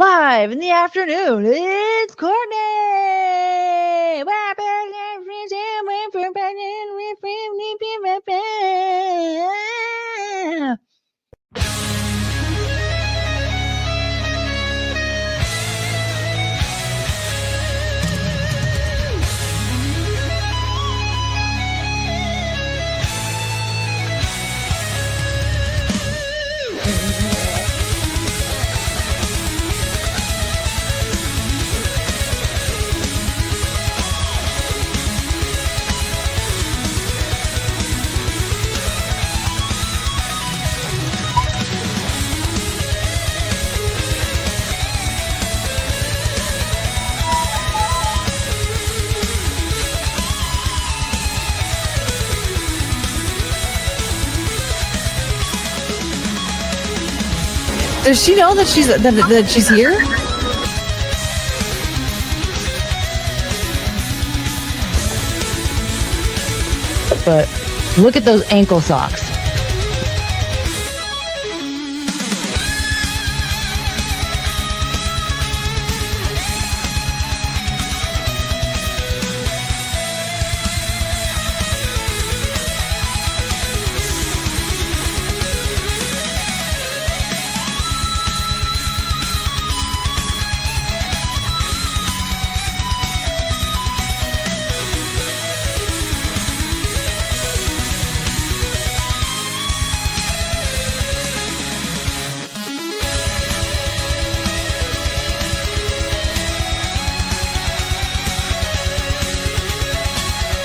Live in the afternoon, it's Courtney. Does she know that she's here? But look at those ankle socks.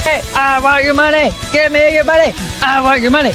Hey, I want your money. Give me your money. I want your money.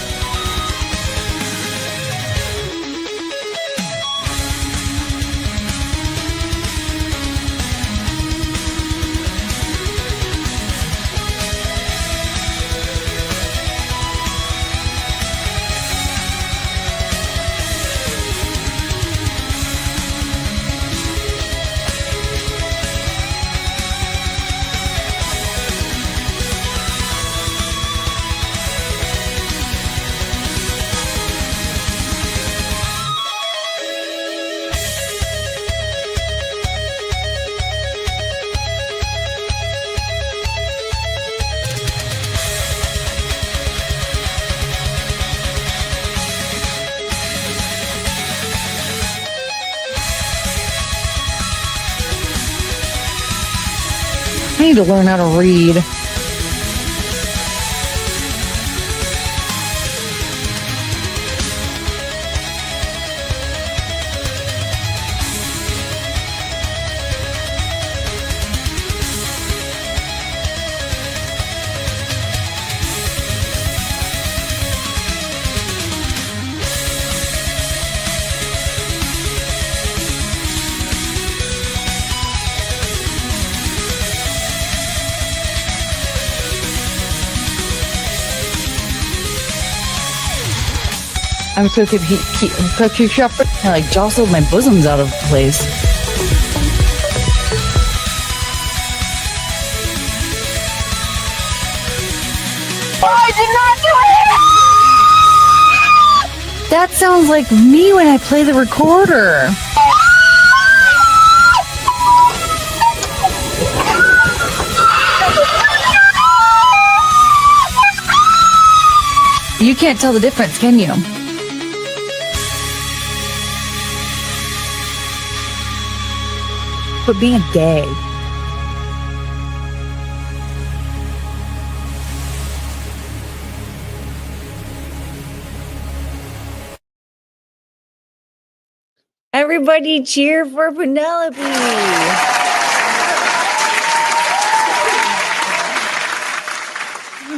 I need to learn how to read. I'm so keep I like jostled my bosoms out of place. I did not do it! That sounds like me when I play the recorder. You can't tell the difference, can you? But being gay. Everybody cheer for Penelope.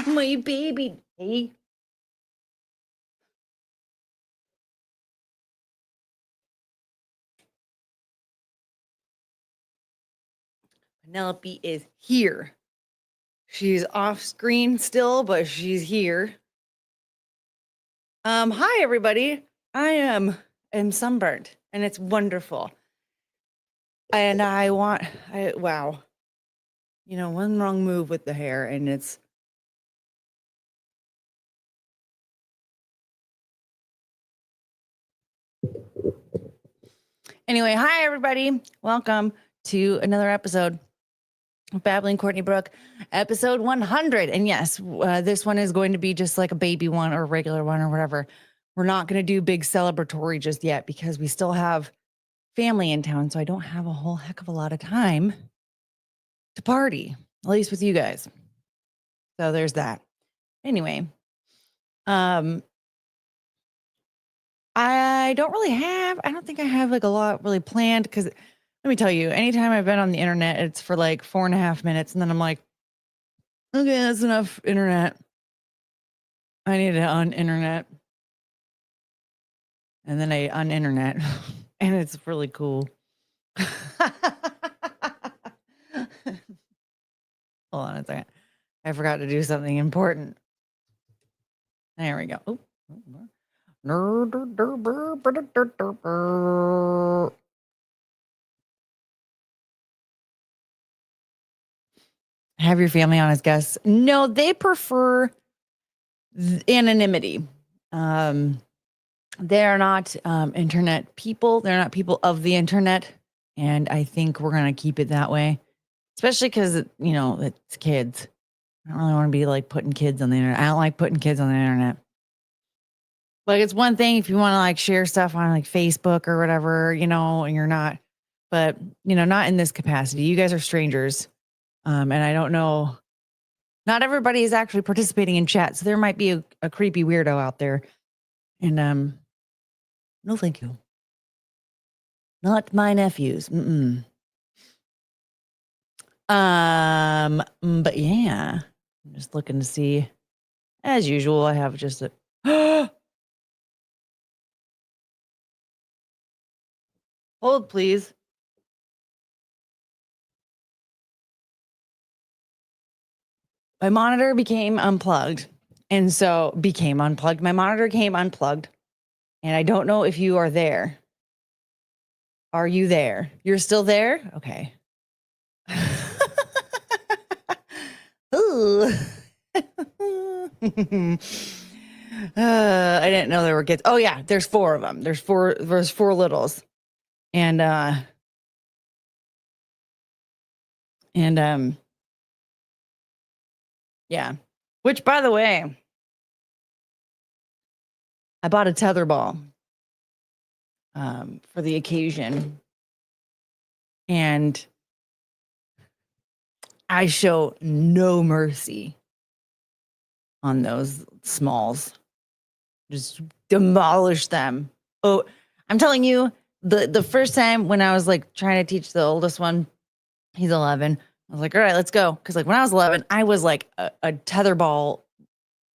My baby. Hey. Penelope is here. She's off screen still, but she's here. Hi everybody. I am sunburnt and it's wonderful. And wow. You know, one wrong move with the hair and it's Anyway, hi everybody. Welcome to another episode of Babbling, Courtney, Brooke, episode 100. And yes, this one is going to be just like a baby one or a regular one or whatever. We're not going to do big celebratory just yet because we still have family in town. So I don't have a whole heck of a lot of time to party, at least with you guys. So there's that. Anyway, I don't think I have like a lot really planned because let me tell you, anytime I've been on the internet, it's for like 4.5 minutes. And then I'm like, okay, that's enough internet. I need to un-internet. And then I un-internet. And it's really cool. Hold on a second. I forgot to do something important. There we go. Oh. Have your family on as guests? No, they prefer anonymity. They're not internet people. They're not people of the internet. And I think we're going to keep it that way, especially because, it's kids. I don't really want to be like putting kids on the internet. I don't like putting kids on the internet. Like, it's one thing if you want to like share stuff on like Facebook or whatever, and you're not, but, not in this capacity. You guys are strangers. And I don't know. Not everybody is actually participating in chat. So there might be a creepy weirdo out there. And no, thank you. Not my nephews. But yeah, I'm just looking to see. As usual, I have just a hold, please. My monitor became unplugged. And so became unplugged. My monitor came unplugged. And I don't know if you are there. Are you there? You're still there? Okay. Ooh. I didn't know there were kids. Oh yeah, there's 4 of them. There's four littles. And yeah. Which, by the way, I bought a tetherball for the occasion. And I show no mercy on those smalls. Just demolish them. Oh, I'm telling you, the first time when I was like trying to teach the oldest one, he's 11. I was like, all right, let's go. Because like when I was 11, I was like a tetherball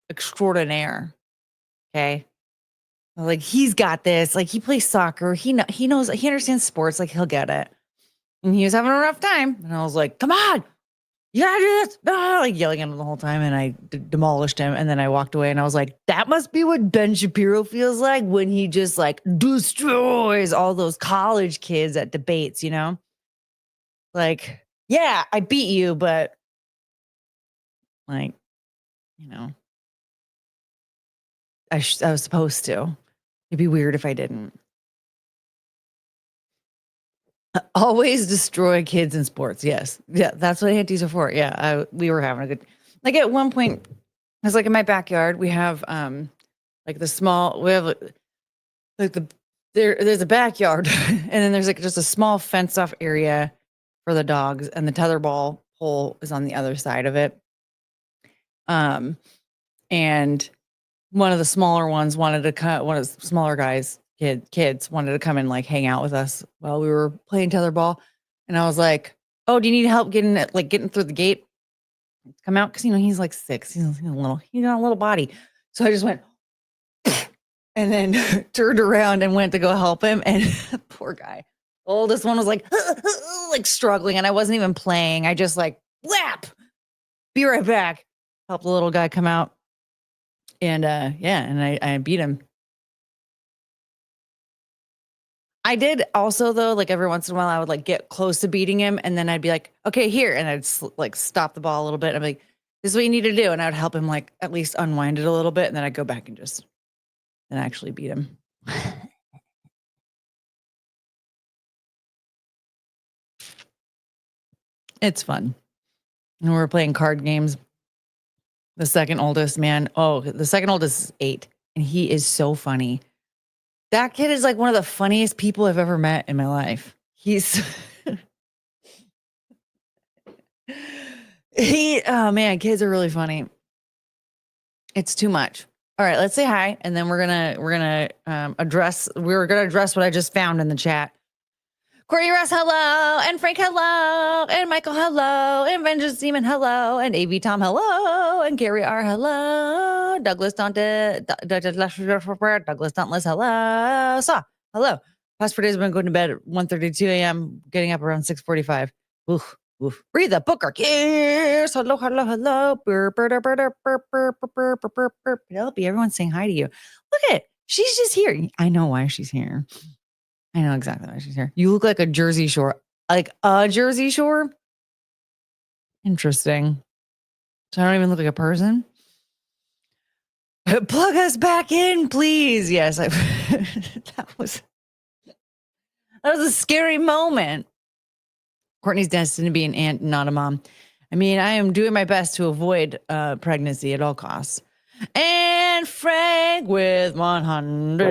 extraordinaire. Okay. I was like, he's got this. Like he plays soccer. He knows, he understands sports. Like he'll get it. And he was having a rough time. And I was like, come on, you gotta do this. Ah, like yelling at him the whole time. And I demolished him. And then I walked away and I was like, that must be what Ben Shapiro feels like when he just like destroys all those college kids at debates, Like, yeah, I beat you, but like, I was supposed to. It'd be weird if I didn't. Always destroy kids in sports. Yes. Yeah, that's what aunties are for. Yeah, we were having a good, like at one point, I was like in my backyard, we have like we have like there's a backyard and then there's like just a small fenced off area for the dogs and the tetherball pole is on the other side of it. And one of the smaller ones wanted to cut, one of the smaller guys, kids wanted to come and like hang out with us while we were playing tetherball. And I was like, oh, do you need help getting through the gate? Come out. Cause he's like 6. He's got a little body. So I just went and then turned around and went to go help him. And poor guy, the oldest one was like, like struggling. And I wasn't even playing. I just like, whap, be right back. Help the little guy come out. And and I beat him. I did also though, like every once in a while I would like get close to beating him and then I'd be like, okay, here. And I'd like stop the ball a little bit. I'm like, this is what you need to do. And I would help him like at least unwind it a little bit. And then I'd go back and actually beat him. It's fun. And we're playing card games. The second oldest, man. Oh, the second oldest is 8. And he is so funny. That kid is like one of the funniest people I've ever met in my life. He's oh man, kids are really funny. It's too much. All right, let's say hi, and then we're gonna address what I just found in the chat. Courtney Ross, hello, and Frank, hello, and Michael, hello, and Vengeance Demon, hello, and AV Tom, hello, and Gary R, hello, Douglas Dauntless, hello, Saw, hello. Past 4 days, I've been going to bed at 1:32 a.m., getting up around 6:45. Oof, oof. Breathe a Booker Kiss. Hello, hello, hello. Penelope, everyone's saying hi to you. Look at it. She's just here. I know why she's here. I know exactly why she's here. You look like a Jersey Shore. Like a Jersey Shore? Interesting. So I don't even look like a person? Plug us back in, please. Yes, that was a scary moment. Courtney's destined to be an aunt, not a mom. I mean, I am doing my best to avoid pregnancy at all costs. And Frank with $100.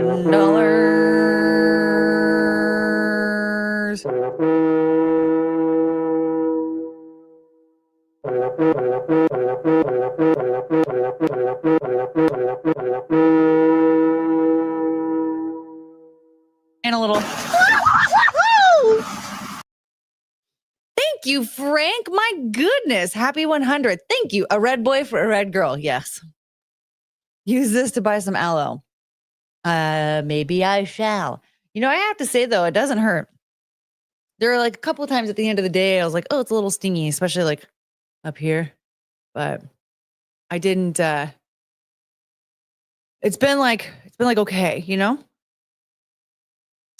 And a little. Thank you, Frank. My goodness. Happy 100. Thank you. A red boy for a red girl. Yes. Use this to buy some aloe. Maybe I shall. You know, I have to say, though, it doesn't hurt. There are like a couple of times at the end of the day, I was like, oh, it's a little stingy, especially like up here. But I didn't. It's been like okay, you know?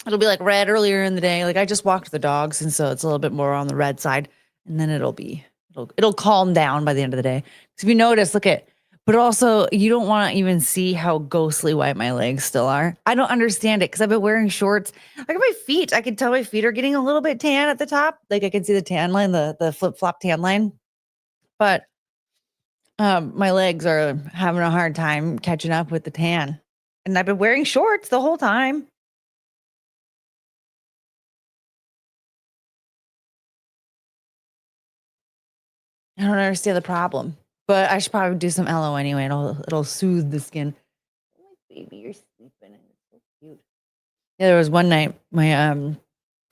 It'll be like red earlier in the day. Like I just walked the dogs, and so it's a little bit more on the red side. And then it'll calm down by the end of the day. Because if you notice, but also you don't want to even see how ghostly white my legs still are. I don't understand it because I've been wearing shorts. Like my feet, I can tell my feet are getting a little bit tan at the top. Like I can see the tan line, the flip-flop tan line. But my legs are having a hard time catching up with the tan. And I've been wearing shorts the whole time. I don't understand the problem, but I should probably do some aloe anyway. It'll soothe the skin. Oh, my baby, you're sleeping. It's so cute. Yeah, there was one night one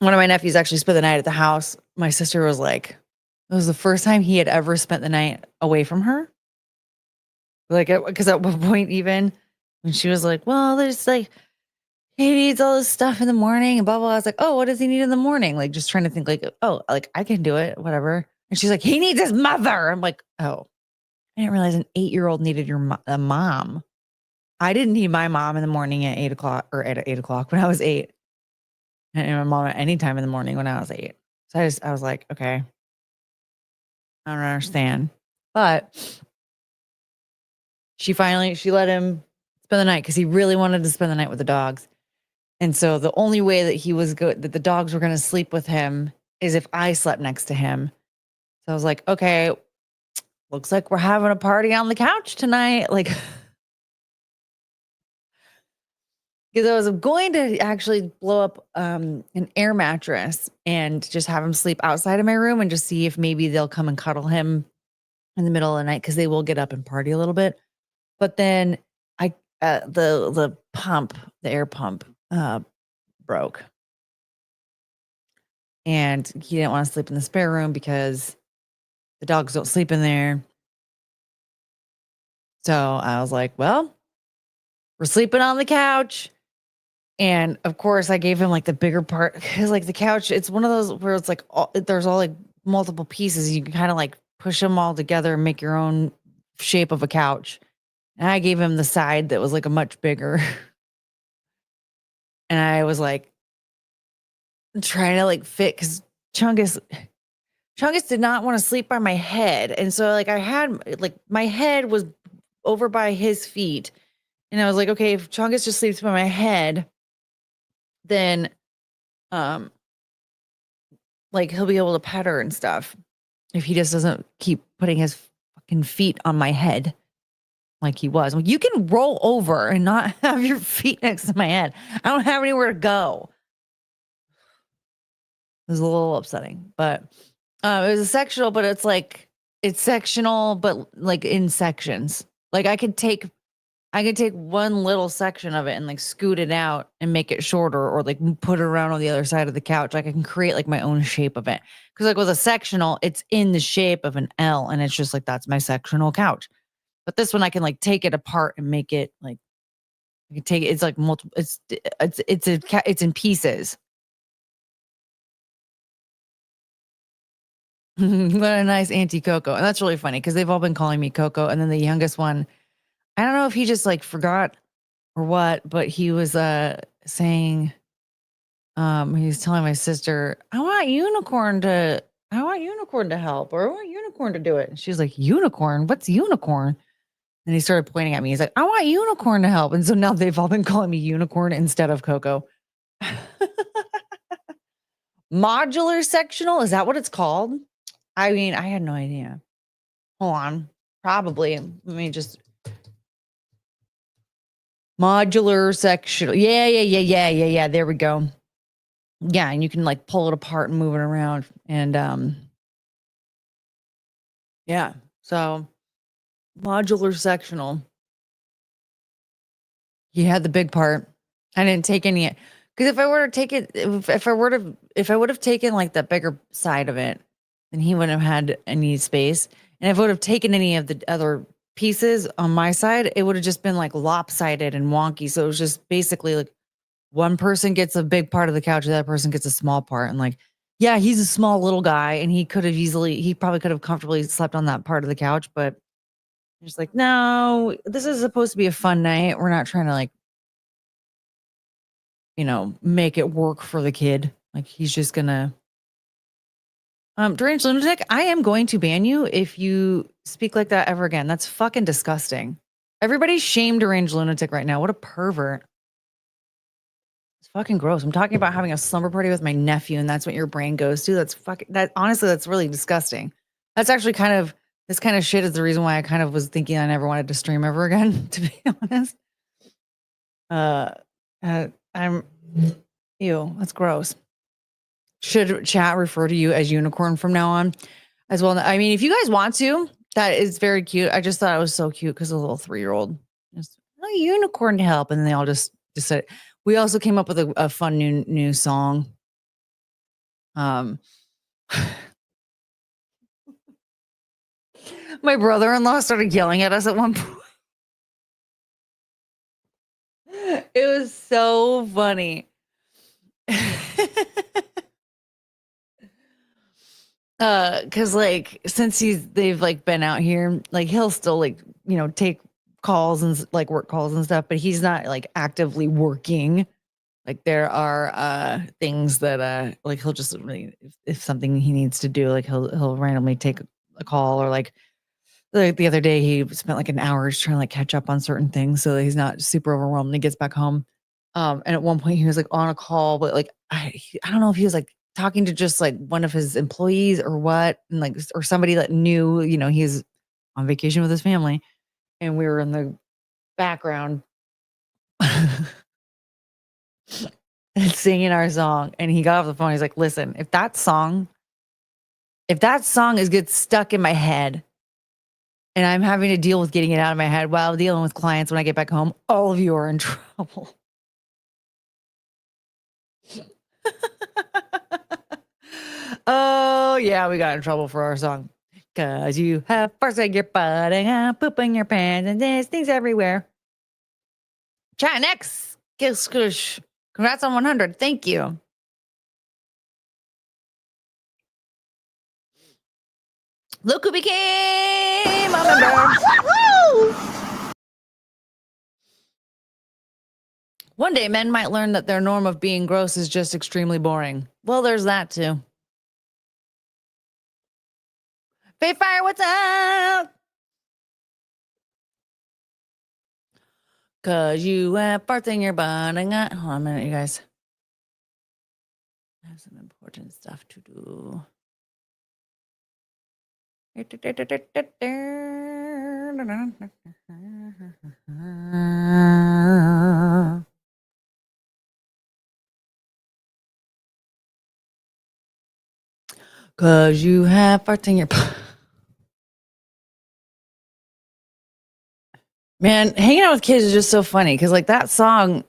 of my nephews actually spent the night at the house. My sister was like, it was the first time he had ever spent the night away from her. Like, because at one point, even when she was like, well, there's like, he needs all this stuff in the morning and blah, blah, blah. I was like, oh, what does he need in the morning? Like, just trying to think like, oh, like I can do it, whatever. And she's like, he needs his mother. I'm like, oh, I didn't realize an 8-year-old needed a mom. I didn't need my mom in the morning at 8 o'clock or at 8 o'clock when I was 8. And my mom at any time in the morning when I was 8. So I was like, okay, I don't understand. But she let him spend the night because he really wanted to spend the night with the dogs. And so the only way that that the dogs were going to sleep with him is if I slept next to him. So I was like, okay, looks like we're having a party on the couch tonight. Like, because I was going to actually blow up an air mattress and just have him sleep outside of my room and just see if maybe they'll come and cuddle him in the middle of the night because they will get up and party a little bit. But then the air pump broke. And he didn't want to sleep in the spare room because the dogs don't sleep in there. So I was like, well, we're sleeping on the couch. And of course, I gave him like the bigger part because like the couch, it's one of those where it's like there's all like multiple pieces. You can kind of like push them all together and make your own shape of a couch. And I gave him the side that was like a much bigger. And I was like trying to like fit because Chungus did not want to sleep by my head. And so like I had like my head was over by his feet. And I was like, okay, if Chungus just sleeps by my head, then like he'll be able to pet her and stuff. if he just doesn't keep putting his fucking feet on my head like he was. Well, you can roll over and not have your feet next to my head. I don't have anywhere to go. It was a little upsetting, but it was a sectional, but it's like it's sectional, but like in sections. Like I could take one little section of it and like scoot it out and make it shorter, or like put it around on the other side of the couch. Like I can create like my own shape of it. Because like with a sectional, it's in the shape of an L, and it's just like that's my sectional couch. But this one, I can like take it apart and make it like I can take it. It's like multiple. It's in pieces. What a nice Auntie Coco. And that's really funny because they've all been calling me Coco. And then the youngest one, I don't know if he just like forgot or what, but he was saying, he was telling my sister, I want unicorn to help, or I want unicorn to do it. And she's like, unicorn? What's unicorn? And he started pointing at me. He's like, I want unicorn to help. And so now they've all been calling me unicorn instead of Coco. Modular sectional, is that what it's called? I mean, I had no idea. Hold on. Probably. Let me just. Modular sectional. Yeah. There we go. Yeah, and you can like pull it apart and move it around. And yeah. So modular sectional. He had the big part. I didn't take any because if I were to take it, if I would have taken like the bigger side of it, then he wouldn't have had any space. And if I would have taken any of the other pieces on my side, it would have just been like lopsided and wonky. So it was just basically like one person gets a big part of the couch, the other person gets a small part. And like, yeah, he's a small little guy, and he probably could have comfortably slept on that part of the couch, but just like, no, this is supposed to be a fun night. We're not trying to like, make it work for the kid. Like he's just gonna Deranged Lunatic, I am going to ban you if you speak like that ever again. That's fucking disgusting. Everybody's shamed Deranged Lunatic right now. What a pervert. It's fucking gross. I'm talking about having a slumber party with my nephew, and that's what your brain goes to. Honestly, that's really disgusting. That's actually this kind of shit is the reason why I kind of was thinking I never wanted to stream ever again, to be honest. I'm ew, that's gross. Should chat refer to you as unicorn from now on as well? I mean, if you guys want to, that is very cute. I just thought it was so cute because a little 3-year-old just unicorn to help. And they all just said, we also came up with a fun new song. My brother-in-law started yelling at us at one point. It was so funny. Cause like since they've like been out here, like he'll still like take calls and like work calls and stuff, but he's not like actively working. Like there are things that like he'll just really, if something he needs to do, like he'll randomly take a call, or like the other day he spent like an hour trying to like catch up on certain things so that he's not super overwhelmed when he gets back home. And at one point he was like on a call, but like I don't know if he was like talking to just like one of his employees or what, and like or somebody that knew, he's on vacation with his family, and we were in the background singing our song. And he got off the phone. He's like, "Listen, if that song gets stuck in my head, and I'm having to deal with getting it out of my head while dealing with clients when I get back home, all of you are in trouble." Oh, yeah, we got in trouble for our song. Because you have farts in your butt and poop in your pants and there's things everywhere. Chat next. Congrats on 100. Thank you. Look who became a member. One day, men might learn that their norm of being gross is just extremely boring. Well, there's that too. Faye Fire, what's up? Cause you have farts in your butt and hold on a minute, you guys. I have some important stuff to do. Cause you have farts in your man, hanging out with kids is just so funny because like that song's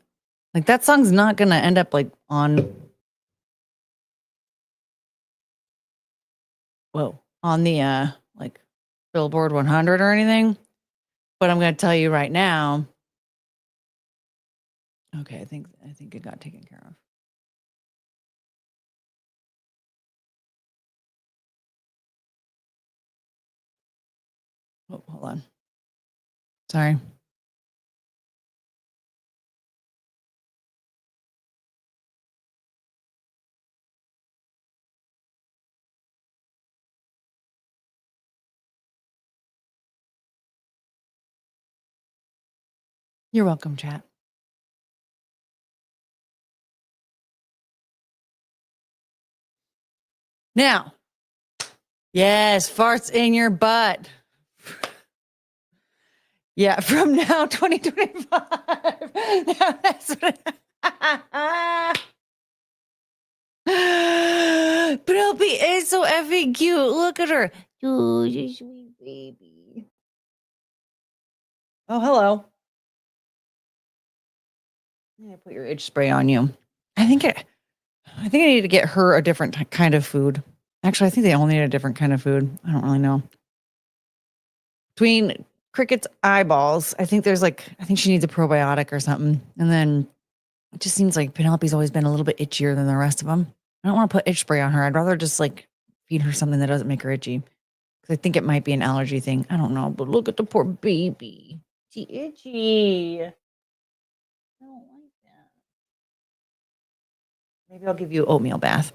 not gonna end up like on the like Billboard 100 or anything. But I'm gonna tell you right now. Okay, I think it got taken care of. Oh, hold on. Sorry. You're welcome, chat. Now, yes, farts in your butt. Yeah, from now 2025. Now, that's what Penelope is so effing cute. Look at her. Oh, you sweet baby. Oh, hello. I'm gonna put your itch spray on you. I think I need to get her a different kind of food. Actually, I think they all need a different kind of food. I don't really know. Between Cricket's eyeballs, I think she needs a probiotic or something. And then it just seems like Penelope's always been a little bit itchier than the rest of them. I don't want to put itch spray on her. I'd rather just like feed her something that doesn't make her itchy. Because I think it might be an allergy thing. I don't know. But look at the poor baby. She itchy. I don't like that. Maybe I'll give you oatmeal bath.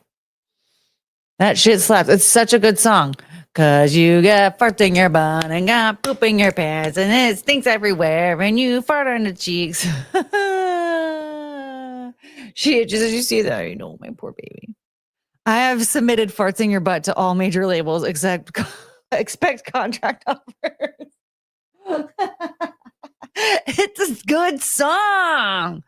That shit slaps. It's such a good song. Cause you got farts in your butt and got poop in your pants and it stinks everywhere and you fart on the cheeks. She itches as you see that. You know, my poor baby. I have submitted farts in your butt to all major labels except expect contract offers. It's a good song.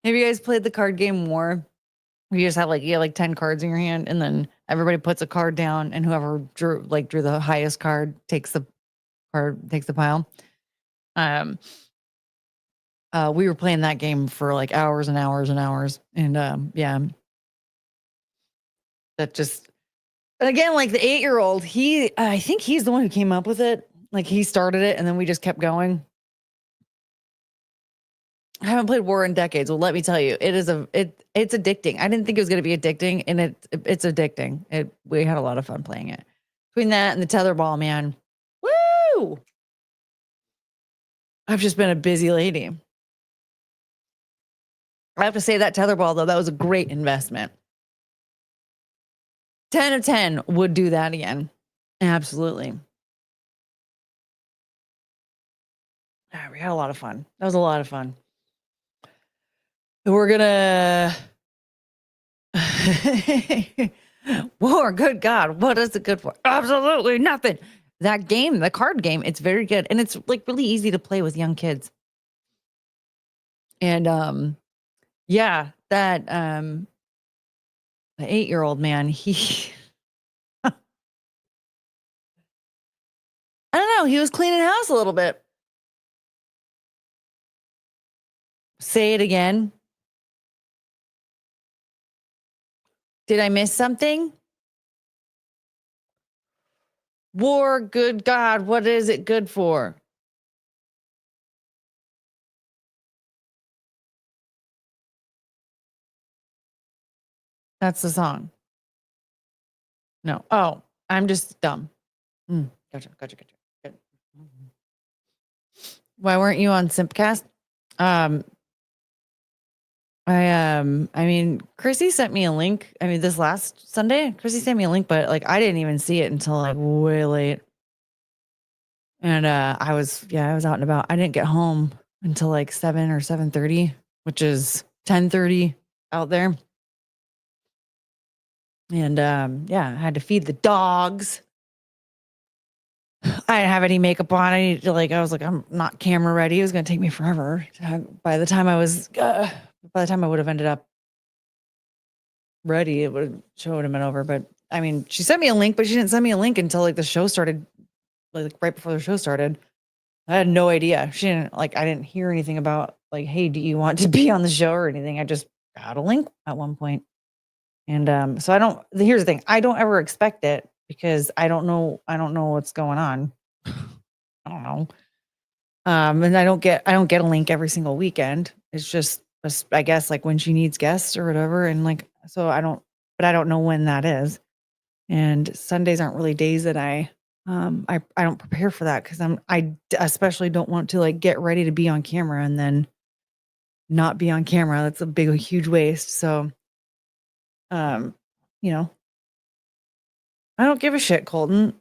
Have you guys played the card game War? You just have you have 10 cards in your hand, and then everybody puts a card down, and whoever drew the highest card takes the pile. We were playing that game for like hours and hours and hours, and yeah, that just. And again, like the 8-year-old, I think he's the one who came up with it. Like he started it, and then we just kept going. I haven't played War in decades. Well, let me tell you, it's addicting. I didn't think it was going to be addicting, and it's addicting. We had a lot of fun playing it. Between that and the tetherball, man, woo! I've just been a busy lady. I have to say that tetherball though, that was a great investment. 10 of 10 would do that again. Absolutely. We had a lot of fun. That was a lot of fun. We're gonna War, good God, what is it good for? Absolutely nothing. That game, the card game, it's very good. And it's like really easy to play with young kids. And yeah, that the 8-year-old man, he I don't know, he was cleaning house a little bit. Say it again. Did I miss something? War, good God, what is it good for? That's the song. No. Oh, I'm just dumb. Gotcha. Good. Why weren't you on Simpcast? I mean, Chrissy sent me a link. I mean, this last Sunday, Chrissy sent me a link, but like I didn't even see it until like way late. And I was out and about. I didn't get home until like 7 or 7:30, which is 10:30 out there. And yeah, I had to feed the dogs. I didn't have any makeup on. I was like, I'm not camera ready. It was going to take me forever. By the time I would have ended up ready, it would have been over. But I mean, she sent me a link, but she didn't send me a link until like the show started, like right before the show started. I had no idea. She didn't I didn't hear anything about like, hey, do you want to be on the show or anything? I just got a link at one point. And so here's the thing. I don't ever expect it because I don't know what's going on. I don't know. And I don't get a link every single weekend. It's just I guess like when she needs guests or whatever. And like, so I don't know when that is. And Sundays aren't really days that I don't prepare for that because I especially don't want to like get ready to be on camera and then not be on camera. That's a huge waste. So, you know, I don't give a shit, Colton.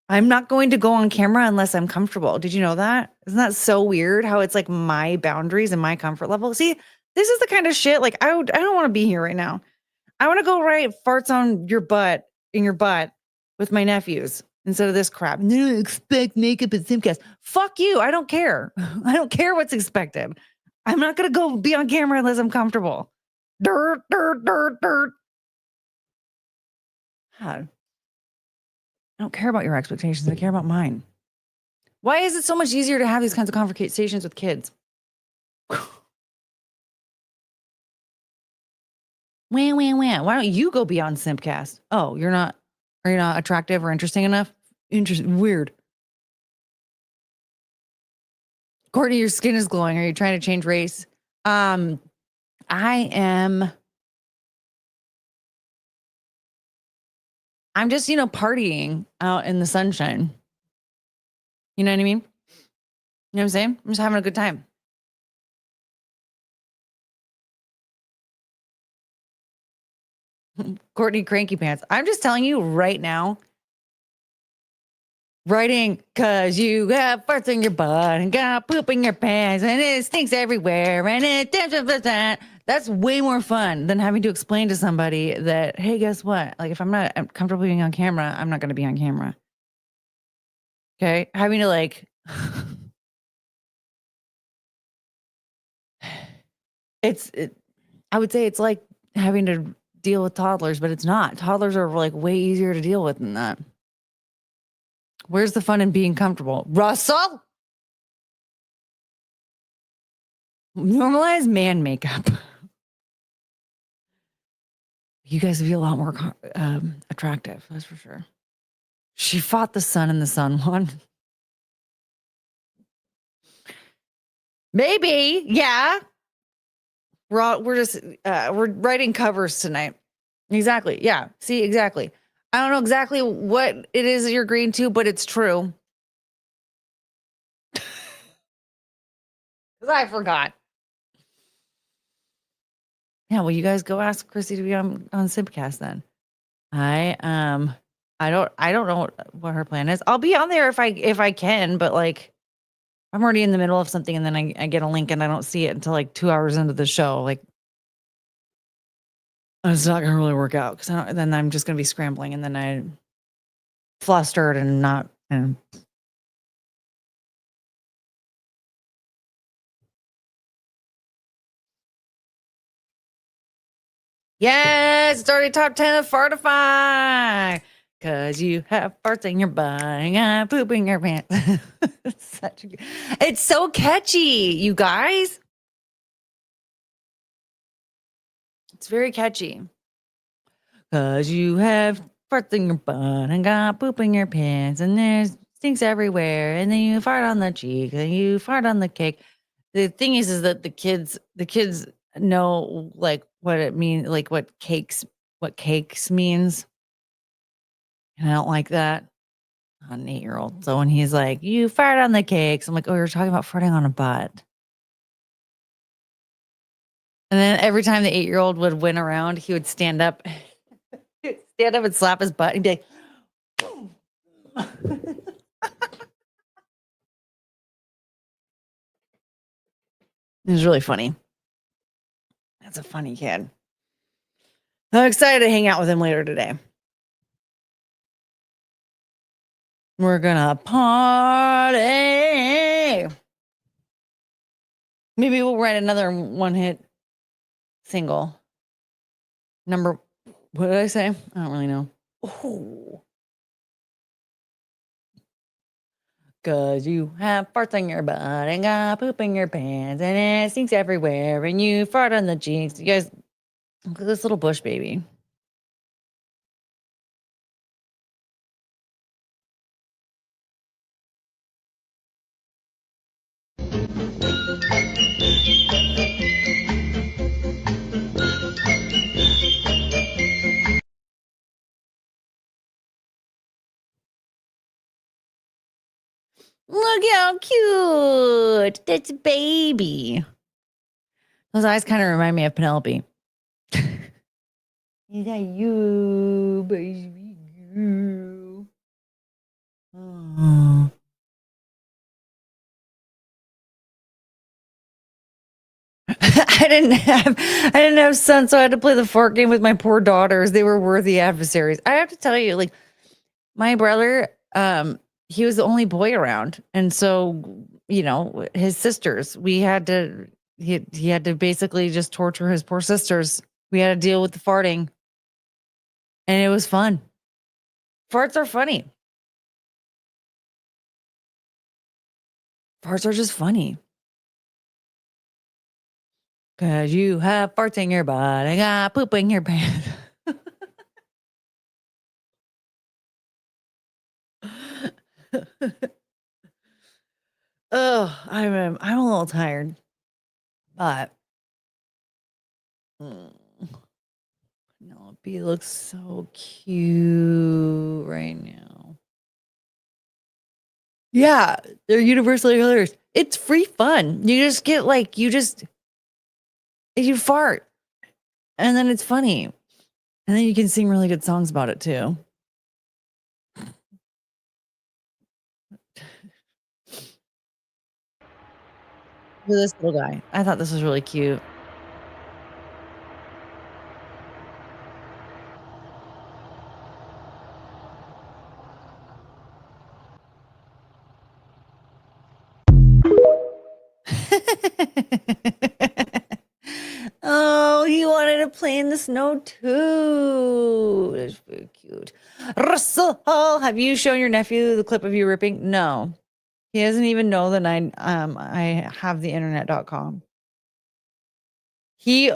I'm not going to go on camera unless I'm comfortable. Did you know that? Isn't that so weird how it's like my boundaries and my comfort level? See, this is the kind of shit like I don't want to be here right now. I want to go write farts on your butt with my nephews instead of this crap. No, expect makeup at Simcast. Fuck you. I don't care. I don't care what's expected. I'm not going to go be on camera unless I'm comfortable. Dirt. God. I don't care about your expectations. I care about mine. Why is it so much easier to have these kinds of conversations with kids? Wah. Why don't you go be on Simpcast? Oh, are you not attractive or interesting enough? Weird. Courtney, your skin is glowing. Are you trying to change race? I am. I'm just, partying out in the sunshine. You know what I mean? You know what I'm saying? I'm just having a good time. Courtney Cranky Pants. I'm just telling you right now. Writing, cause you got farts in your butt and got poop in your pants and it stinks everywhere and that's way more fun than having to explain to somebody that, hey, guess what? Like if I'm not comfortable being on camera, I'm not going to be on camera. Okay. Having to I would say it's like having to deal with toddlers, but it's not. Toddlers are like way easier to deal with than that. Where's the fun in being comfortable? Russell? Normalize man makeup. You guys would be a lot more attractive, that's for sure. She fought the sun in the sun one. Maybe, yeah. We're writing covers tonight. Exactly, yeah. See, exactly. I don't know exactly what it is that you're agreeing to, but it's true. Because I forgot. Yeah, well, you guys go ask Chrissy to be on Simpcast then. I don't know what her plan is. I'll be on there if I can, but like I'm already in the middle of something and then I get a link and I don't see it until like 2 hours into the show. Like it's not gonna really work out because then I'm just gonna be scrambling and then I'm flustered and not. Yes, it's already top 10 of Fartify. Cause you have farts in your butt and poop in your pants. It's so catchy, you guys. It's very catchy. Cause you have farts in your butt and got poop in your pants and there's stinks everywhere. And then you fart on the cheek and you fart on the cake. The thing is that the kids know like what it means, like what cakes means. And I don't like that. On an 8-year-old. So when he's like, you fart on the cakes, I'm like, oh, you're talking about farting on a butt. And then every time the 8-year-old would win around, he would stand up and slap his butt and be like, it was really funny. That's a funny kid. I'm excited to hang out with him later today. We're gonna party. Maybe we'll write another one-hit single. What did I say? I don't really know. Oh. Cause you have farts on your butt and got poop in your pants and it stinks everywhere and you fart on the cheeks. You guys, look at this little bush baby. Look how cute. That's a baby. Those eyes kind of remind me of Penelope. Is that you, baby girl? Oh. I didn't have sons, so I had to play the fart game with my poor daughters. They were worthy adversaries. I have to tell you, like, my brother, he was the only boy around, and so his sisters, he had to basically just torture his poor sisters. We had to deal with the farting, and it was fun. Farts are funny. Farts are just funny. Cause you have farts in your butt and got poop in your pants. Oh, I'm a little tired, but Penelope looks so cute right now. Yeah, they're universally hilarious. It's free fun. You just get you fart, and then it's funny, and then you can sing really good songs about it too. For this little guy, I thought this was really cute. Oh, he wanted to play in the snow too. That's very cute. Russell, have you shown your nephew the clip of you ripping? No. He doesn't even know that I have the internet.com. He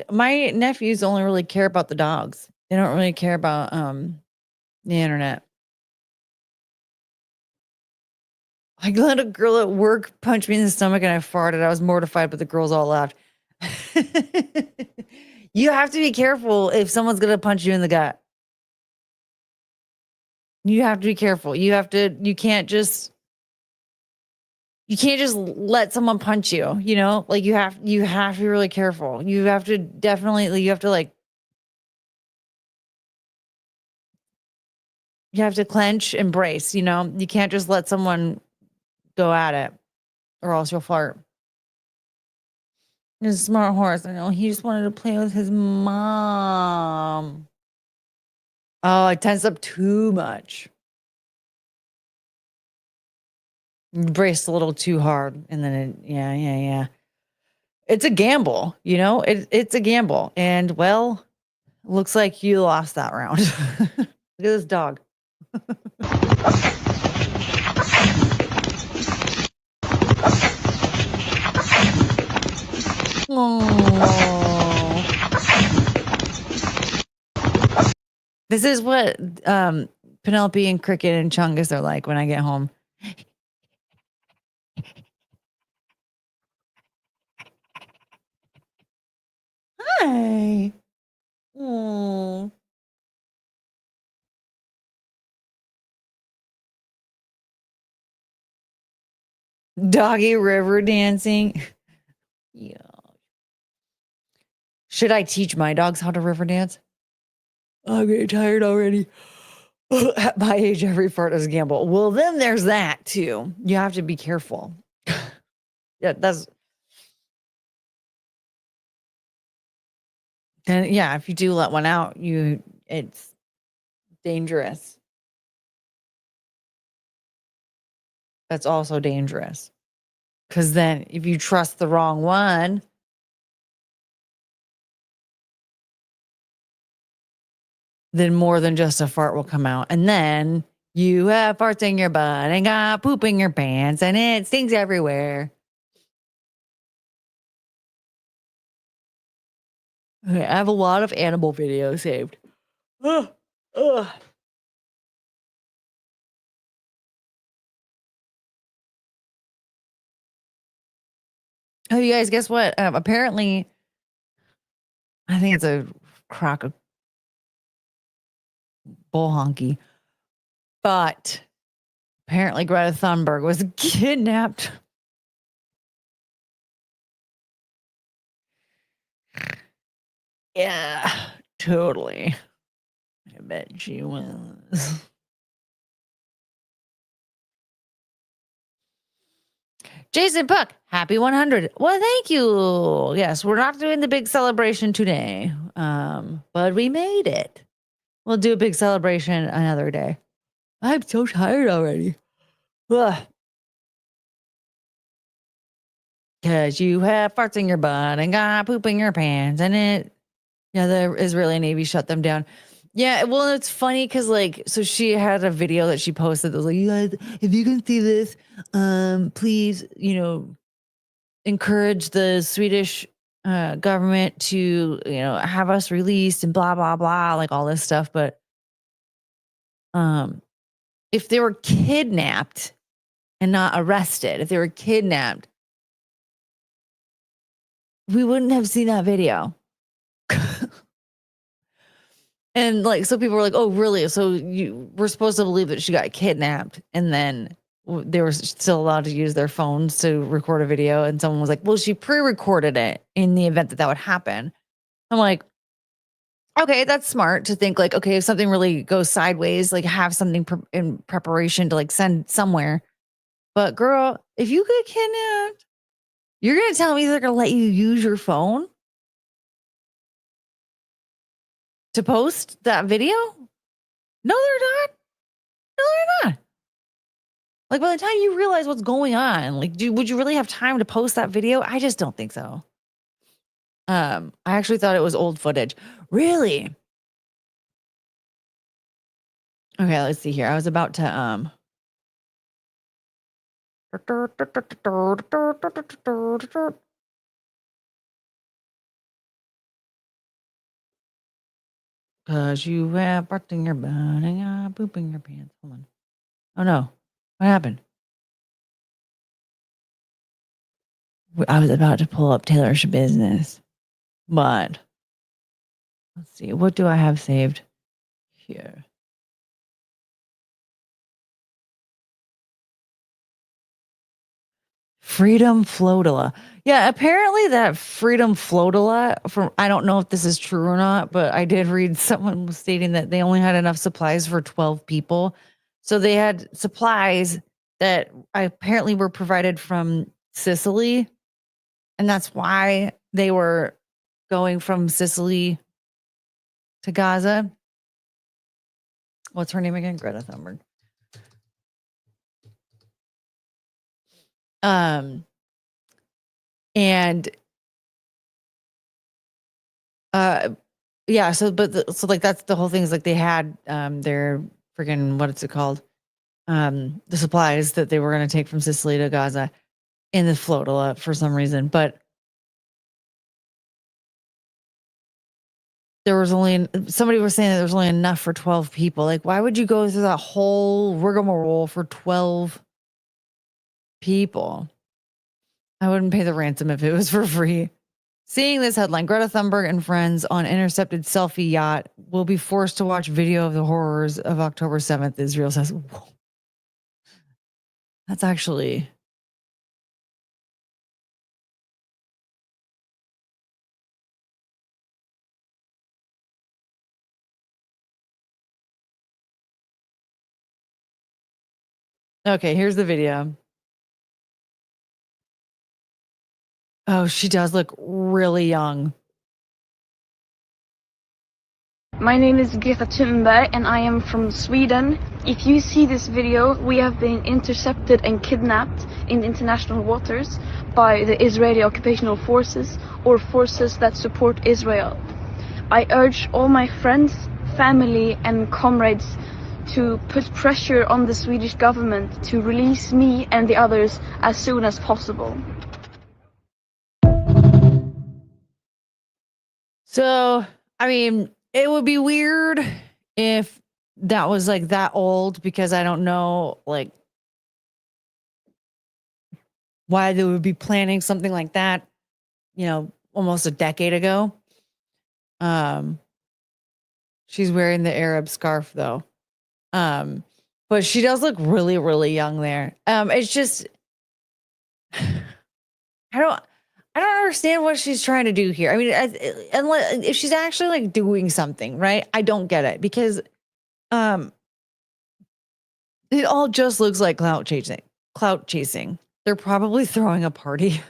my nephews only really care about the dogs. They don't really care about the internet. I let a girl at work punch me in the stomach and I farted. I was mortified, but the girls all laughed. You have to be careful if someone's gonna punch you in the gut. You have to be careful. You can't just let someone punch you, like you have to be really careful. You have to clench and brace, you can't just let someone go at it or else you'll fart. He's a smart horse. I know he just wanted to play with his mom. Oh, I tense up too much. Braced a little too hard, and then yeah. It's a gamble, it's a gamble, and well, looks like you lost that round. Look at this dog. Oh. This is what Penelope and Cricket and Chungus are like when I get home. Hi. Oh. Doggy river dancing. Yeah. Should I teach my dogs how to river dance? I'm getting tired already. At my age, every fart is a gamble. Well, then there's that too. You have to be careful. Yeah, And yeah, if you do let one out, it's dangerous. That's also dangerous. Because then if you trust the wrong one, then more than just a fart will come out. And then you have farts in your butt and got poop in your pants and it stinks everywhere. Okay, I have a lot of animal videos saved. Ugh. Ugh. Oh, you guys, guess what? Apparently, I think it's a crock of bull honky. But apparently Greta Thunberg was kidnapped. Yeah, totally. I bet she was. Jason Puck, happy 100. Well, thank you. Yes, we're not doing the big celebration today, but we made it. We'll do a big celebration another day. I'm so tired already. Because you have farts in your butt and got poop in your pants, and the Israeli Navy shut them down. Yeah, well, it's funny because so she had a video that she posted that was like, you guys, if you can see this, please, encourage the Swedish government to, have us released and blah, blah, blah, like all this stuff. But if they were kidnapped and not arrested, if they were kidnapped, we wouldn't have seen that video. And so people were like, oh, really? So we're supposed to believe that she got kidnapped and then they were still allowed to use their phones to record a video. And someone was like, well, she pre-recorded it in the event that would happen. I'm like, okay, that's smart to think okay, if something really goes sideways, have something in preparation to send somewhere. But girl, if you get kidnapped, you're going to tell me they're going to let you use your phone to post that video? No, they're not. No, they're not. By the time you realize what's going on, would you really have time to post that video? I just don't think so. I actually thought it was old footage. Really? Okay, let's see here. I was about to Cause you have farts in your butt and poop in your pants. Hold on. Oh no. What happened? I was about to pull up Taylor's business. But let's see. What do I have saved here? Freedom Flotilla. Yeah, apparently that Freedom Flotilla I don't know if this is true or not, but I did read someone was stating that they only had enough supplies for 12 people. So they had supplies that apparently were provided from Sicily. And that's why they were going from Sicily to Gaza. What's her name again? Greta Thunberg. And yeah, so that's the whole thing is they had their freaking what is it called? The supplies that they were going to take from Sicily to Gaza in the flotilla for some reason, but there was somebody was saying that there's only enough for 12 people. Why would you go through that whole rigmarole for 12 people? I wouldn't pay the ransom if it was for free. Seeing this headline, Greta Thunberg and friends on intercepted selfie yacht will be forced to watch video of the horrors of October 7th, Israel says. Whoa. That's actually... Okay, here's the video. Oh, she does look really young. My name is Greta Thunberg and I am from Sweden. If you see this video, we have been intercepted and kidnapped in international waters by the Israeli occupational forces or forces that support Israel. I urge all my friends, family and comrades to put pressure on the Swedish government to release me and the others as soon as possible. So, I mean, it would be weird if that was like that old, because I don't know like why they would be planning something like that, almost a decade ago. She's wearing the Arab scarf though. But she does look really, really young there. It's just I don't understand what she's trying to do here. I mean, if she's actually like doing something, right? I don't get it, because it all just looks like clout chasing. Clout chasing. They're probably throwing a party.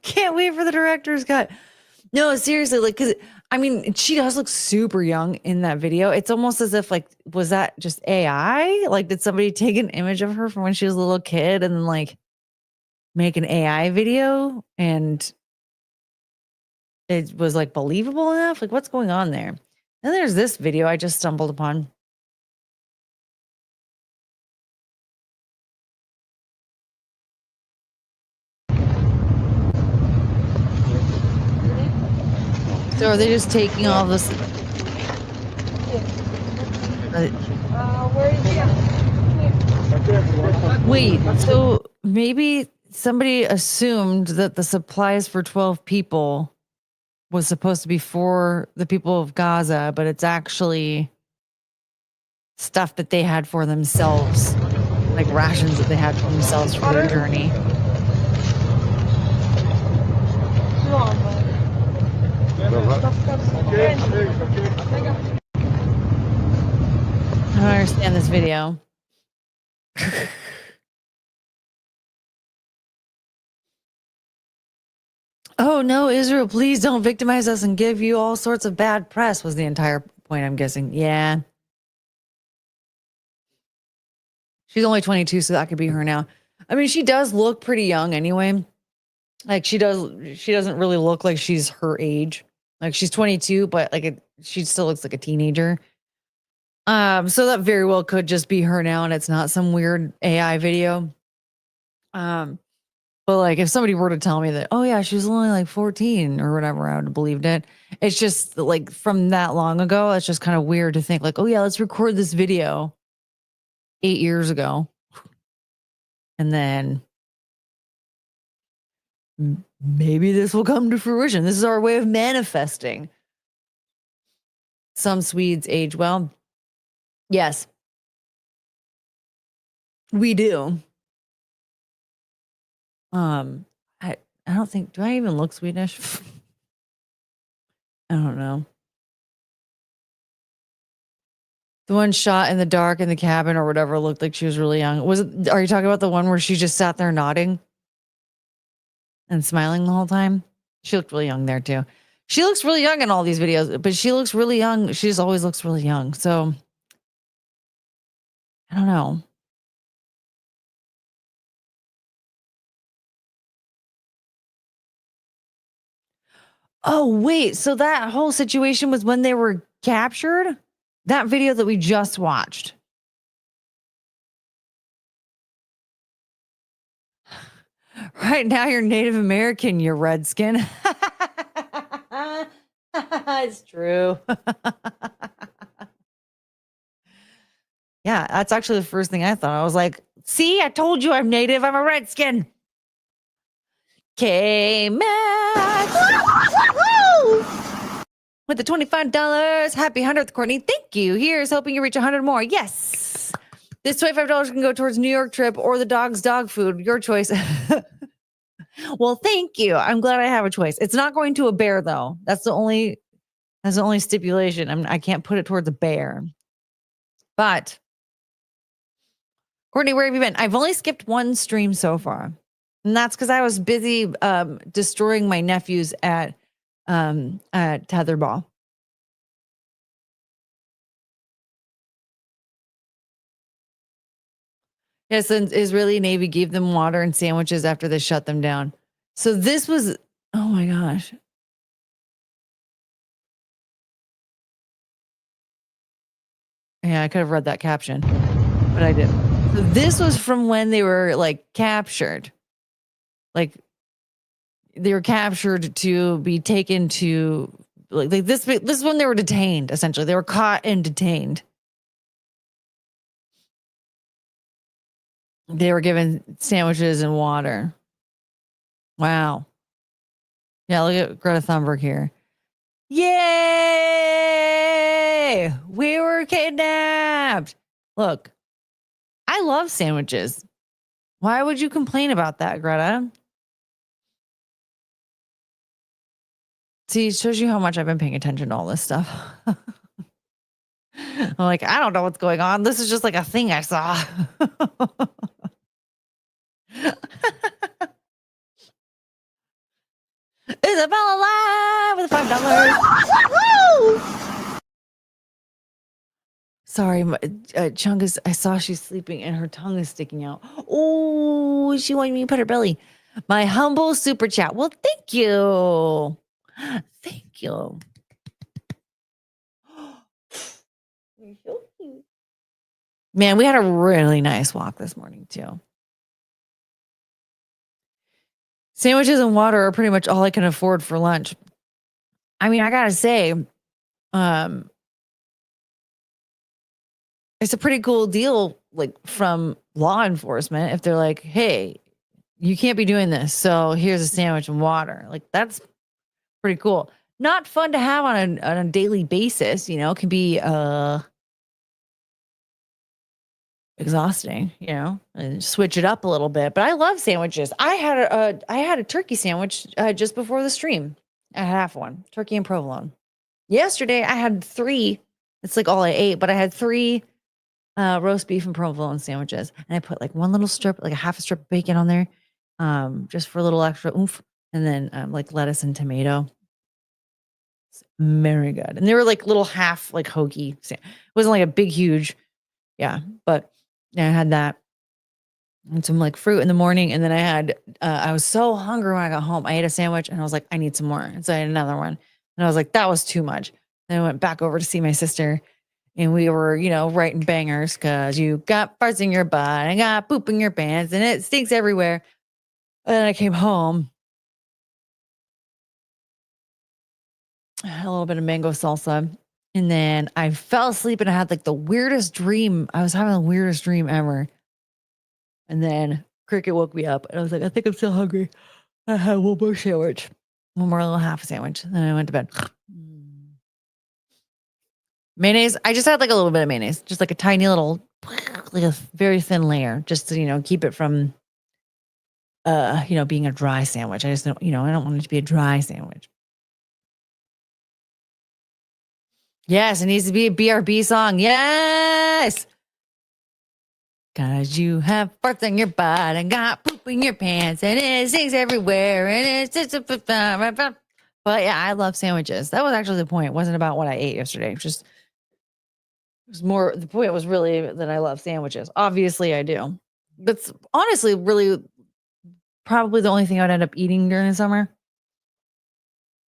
Can't wait for the director's cut. No, seriously, like, because I mean, she does look super young in that video. It's almost as if, like, was that just AI? Like, did somebody take an image of her from when she was a little kid and then like make an AI video and it was like believable enough? Like, what's going on there? And there's this video I just stumbled upon. So are they just taking all this? Wait, so maybe somebody assumed that the supplies for 12 people was supposed to be for the people of Gaza, but it's actually stuff that they had for themselves, like rations that they had for themselves for their journey. I don't understand this video. Oh no, Israel, please don't victimize us and give you all sorts of bad press, was the entire point, I'm guessing. Yeah. She's only 22, so that could be her now. I mean, she does look pretty young anyway. Like she doesn't really look like she's her age. Like she's 22, but like she still looks like a teenager. So that very well could just be her now, and it's not some weird AI video. But like if somebody were to tell me that, oh yeah, she was only like 14 or whatever, I would have believed it. It's just like from that long ago, it's just kind of weird to think like, oh yeah, let's record this video 8 years ago. And then maybe this will come to fruition. This is our way of manifesting. Some Swedes age well. Yes, we do. I don't think, do I even look Swedish? I don't know. The one shot in the dark in the cabin or whatever looked like she was really young. Are you talking about the one where she just sat there nodding and smiling the whole time? She looked really young there too. She looks really young in all these videos, but she looks really young. She just always looks really young. So I don't know. Oh, wait. So that whole situation was when they were captured? That video that we just watched. Right now you're Native American, you're redskin. It's true. Yeah, that's actually the first thing I thought. I was like, see, I told you I'm Native. I'm a redskin. K-Mac with the $25. Happy 100th, Courtney. Thank you. Here's hoping you reach 100 more. Yes. This $25 can go towards New York trip or the dog's dog food. Your choice. Well, thank you. I'm glad I have a choice. It's not going to a bear, though. That's the only stipulation. I can't put it towards a bear. But Courtney, where have you been? I've only skipped one stream so far. And that's because I was busy destroying my nephews at tetherball. Yes, and Israeli Navy gave them water and sandwiches after they shut them down. So this was, oh my gosh. Yeah, I could have read that caption, but I didn't. So this was from when they were like captured. Like they were captured to be taken to like this is when they were detained, essentially. They were caught and detained. They were given sandwiches and water. Wow. Yeah, look at Greta Thunberg here. Yay! We were kidnapped. Look, I love sandwiches. Why would you complain about that, Greta? See, it shows you how much I've been paying attention to all this stuff. I'm like, I don't know what's going on. This is just like a thing I saw. Isabella live with $5. Sorry, Chungus, I saw she's sleeping and her tongue is sticking out. Oh, she wanted me to put her belly. My humble super chat. Well, thank you. Thank you. Man, we had a really nice walk this morning, too. Sandwiches and water are pretty much all I can afford for lunch. I mean, I gotta say, it's a pretty cool deal, like from law enforcement. If they're like, "Hey, you can't be doing this, so here's a sandwich and water." Like that's pretty cool. Not fun to have on a daily basis. You know, it can be exhausting. You know, and switch it up a little bit. But I love sandwiches. I had a turkey sandwich just before the stream. I had half one, turkey and provolone. Yesterday I had 3. It's like all I ate, but I had 3 roast beef and provolone sandwiches, and I put like one little strip, like a half a strip of bacon on there, just for a little extra oomph, and then like lettuce and tomato. It's very good, and they were like little half like hoagie. It wasn't like a big huge, yeah, but yeah, I had that and some like fruit in the morning, and then I had I was so hungry when I got home. I ate a sandwich, and I was like, I need some more, and so I had another one, and I was like, that was too much. Then I went back over to see my sister. And we were, you know, writing bangers because you got farts in your butt and got poop in your pants and it stinks everywhere. And then I came home, a little bit of mango salsa. And then I fell asleep and I had like the weirdest dream. I was having the weirdest dream ever. And then Cricket woke me up and I was like, I think I'm still hungry. I had one more sandwich, one more little half sandwich. And then I went to bed. Mayonnaise. I just had like a little bit of mayonnaise, just like a tiny little, like a very thin layer, just to, you know, keep it from, you know, being a dry sandwich. I just don't, you know, I don't want it to be a dry sandwich. Yes, it needs to be a BRB song. Yes. Cause you have farts in your butt and got poop in your pants and it stinks everywhere and it's just but yeah, I love sandwiches. That was actually the point. It wasn't about what I ate yesterday. It was more the point was really that I love sandwiches. Obviously I do. But it's honestly really probably the only thing I'd end up eating during the summer.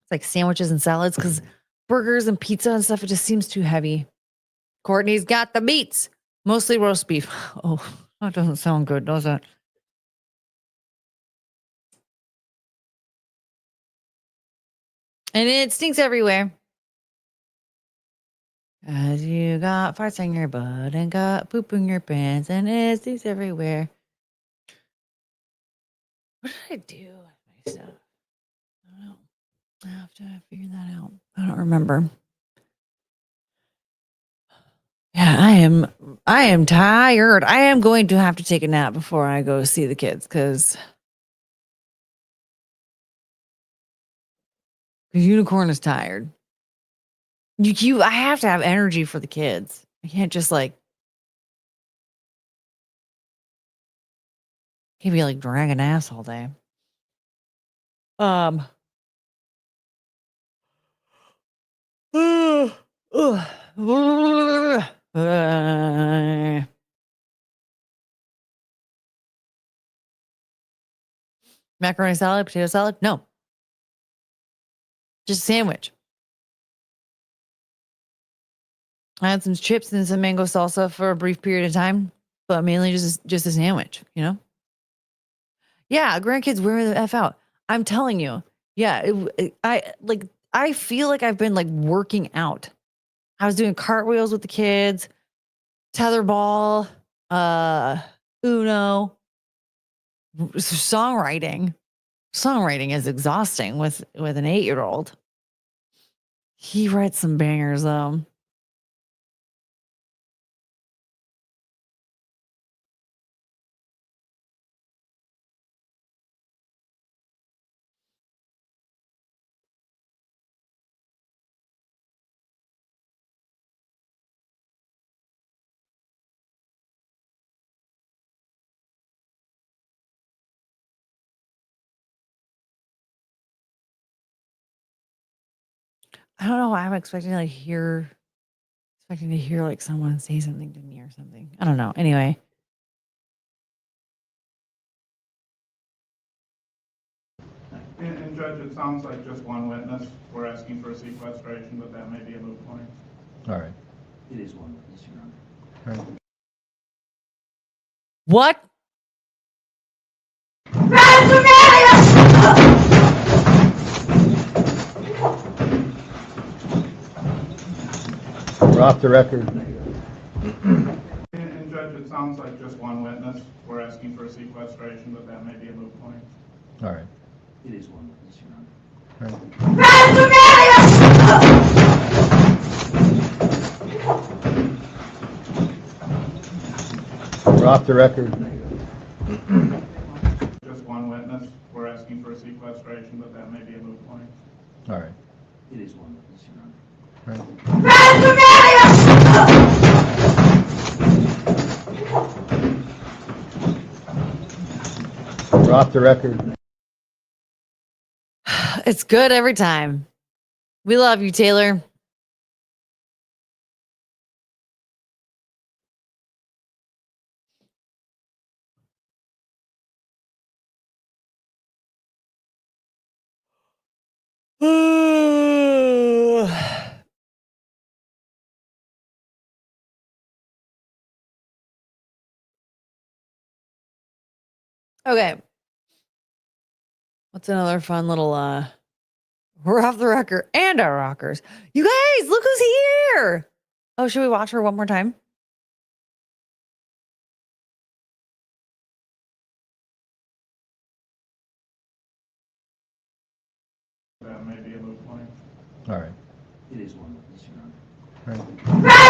It's like sandwiches and salads because burgers and pizza and stuff, it just seems too heavy. Courtney's got the meats, mostly roast beef. Oh, that doesn't sound good, does it? And it stinks everywhere. As you got farts on your butt and got poop in your pants and it stinks everywhere. What did I do with my stuff? I don't know. I have to figure that out. I don't remember. Yeah, I am tired. I am going to have to take a nap before I go see the kids because Unicorn is tired. I have to have energy for the kids. I can't just like can't be like dragging ass all day. Macaroni salad, potato salad? No. Just a sandwich. I had some chips and some mango salsa for a brief period of time, but mainly just a sandwich, you know? Yeah, grandkids wear the F out. I'm telling you. Yeah, I feel like I've been like working out. I was doing cartwheels with the kids, tetherball, Uno, songwriting. Songwriting is exhausting with an 8-year-old. He writes some bangers though. I don't know why I'm expecting to hear like someone say something to me or something. I don't know. Anyway. And Judge, it sounds like just one witness. We're asking for a sequestration, but that may be a moot point. All right. It is one witness, Your Honor. All right. What? We're off the record. And Judge, it sounds like just one witness. We're asking for a sequestration, but that may be a moot point. All right. It is one witness, Your Honor. All right. We're off the record. Just one witness. We're asking for a sequestration, but that may be a moot point. All right. It is one witness, Your Honor. All right. We're off the record. It's good every time. We love you, Taylor. Okay. What's another fun little we're off the record and our rockers. You guys, look who's here. Oh, should we watch her one more time? That may be a moot point. All right. It is one witness, Your Honor. All right.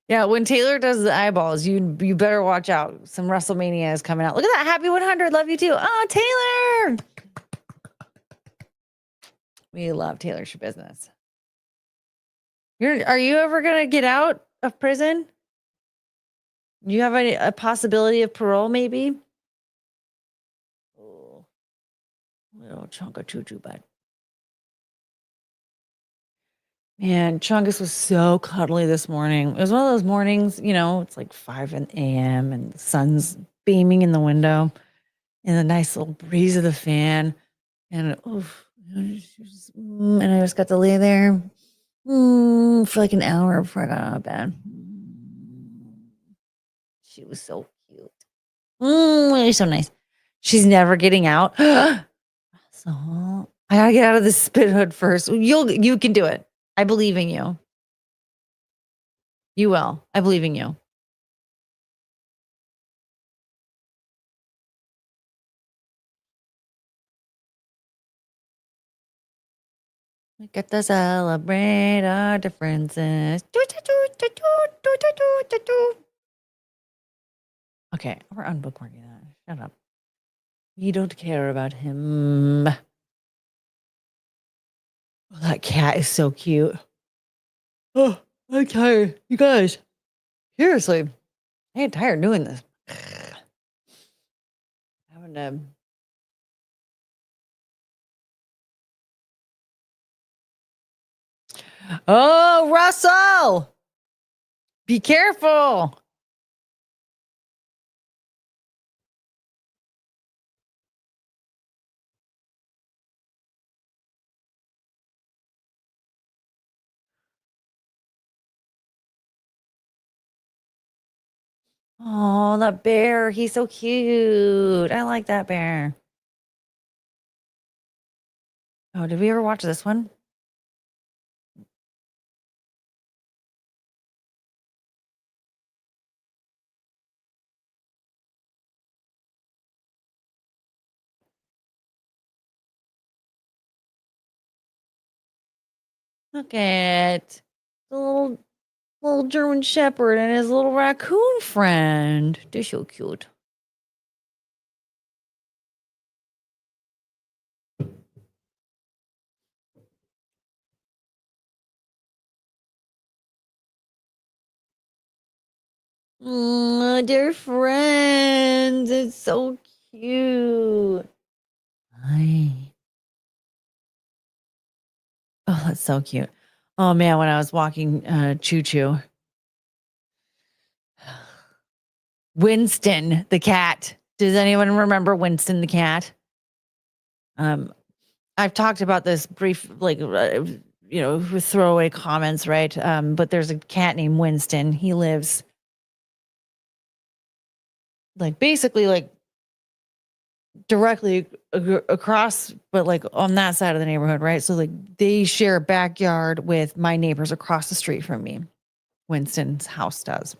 Yeah, when Taylor does the eyeballs, you better watch out. Some WrestleMania is coming out. Look at that. Happy 100. Love you too. Oh, Taylor. We love Taylor's business. Are you ever going to get out of prison? You have a possibility of parole, maybe? Oh, little chunk of choo-choo butt. Man, Chungus was so cuddly this morning. It was one of those mornings, you know, it's like 5 a.m. and the sun's beaming in the window and the nice little breeze of the fan. And and I just got to lay there for like an hour before I got out of bed. She was so cute. It was so nice. She's never getting out. So I gotta get out of this spit hood first. You can do it. I believe in you. You will. I believe in you. We get to celebrate our differences. Okay, we're unbookmarking that. Shut up. You don't care about him. Oh, that cat is so cute. Oh, I'm tired. You guys, seriously, I get tired doing this. Having to Oh, Russell! Be careful. Oh, that bear. He's so cute. I like that bear. Oh, did we ever watch this one? Look at the little German Shepherd and his little raccoon friend. They're so cute. Oh, they're friends. It's so cute. Hi. Oh, that's so cute. Oh man, when I was walking Choo Choo, Winston the cat. Does anyone remember Winston the cat? I've talked about this brief, like with throwaway comments, right? But there's a cat named Winston. He lives like basically like directly across, but like on that side of the neighborhood, right? So like they share a backyard with my neighbors across the street from me. Winston's house does.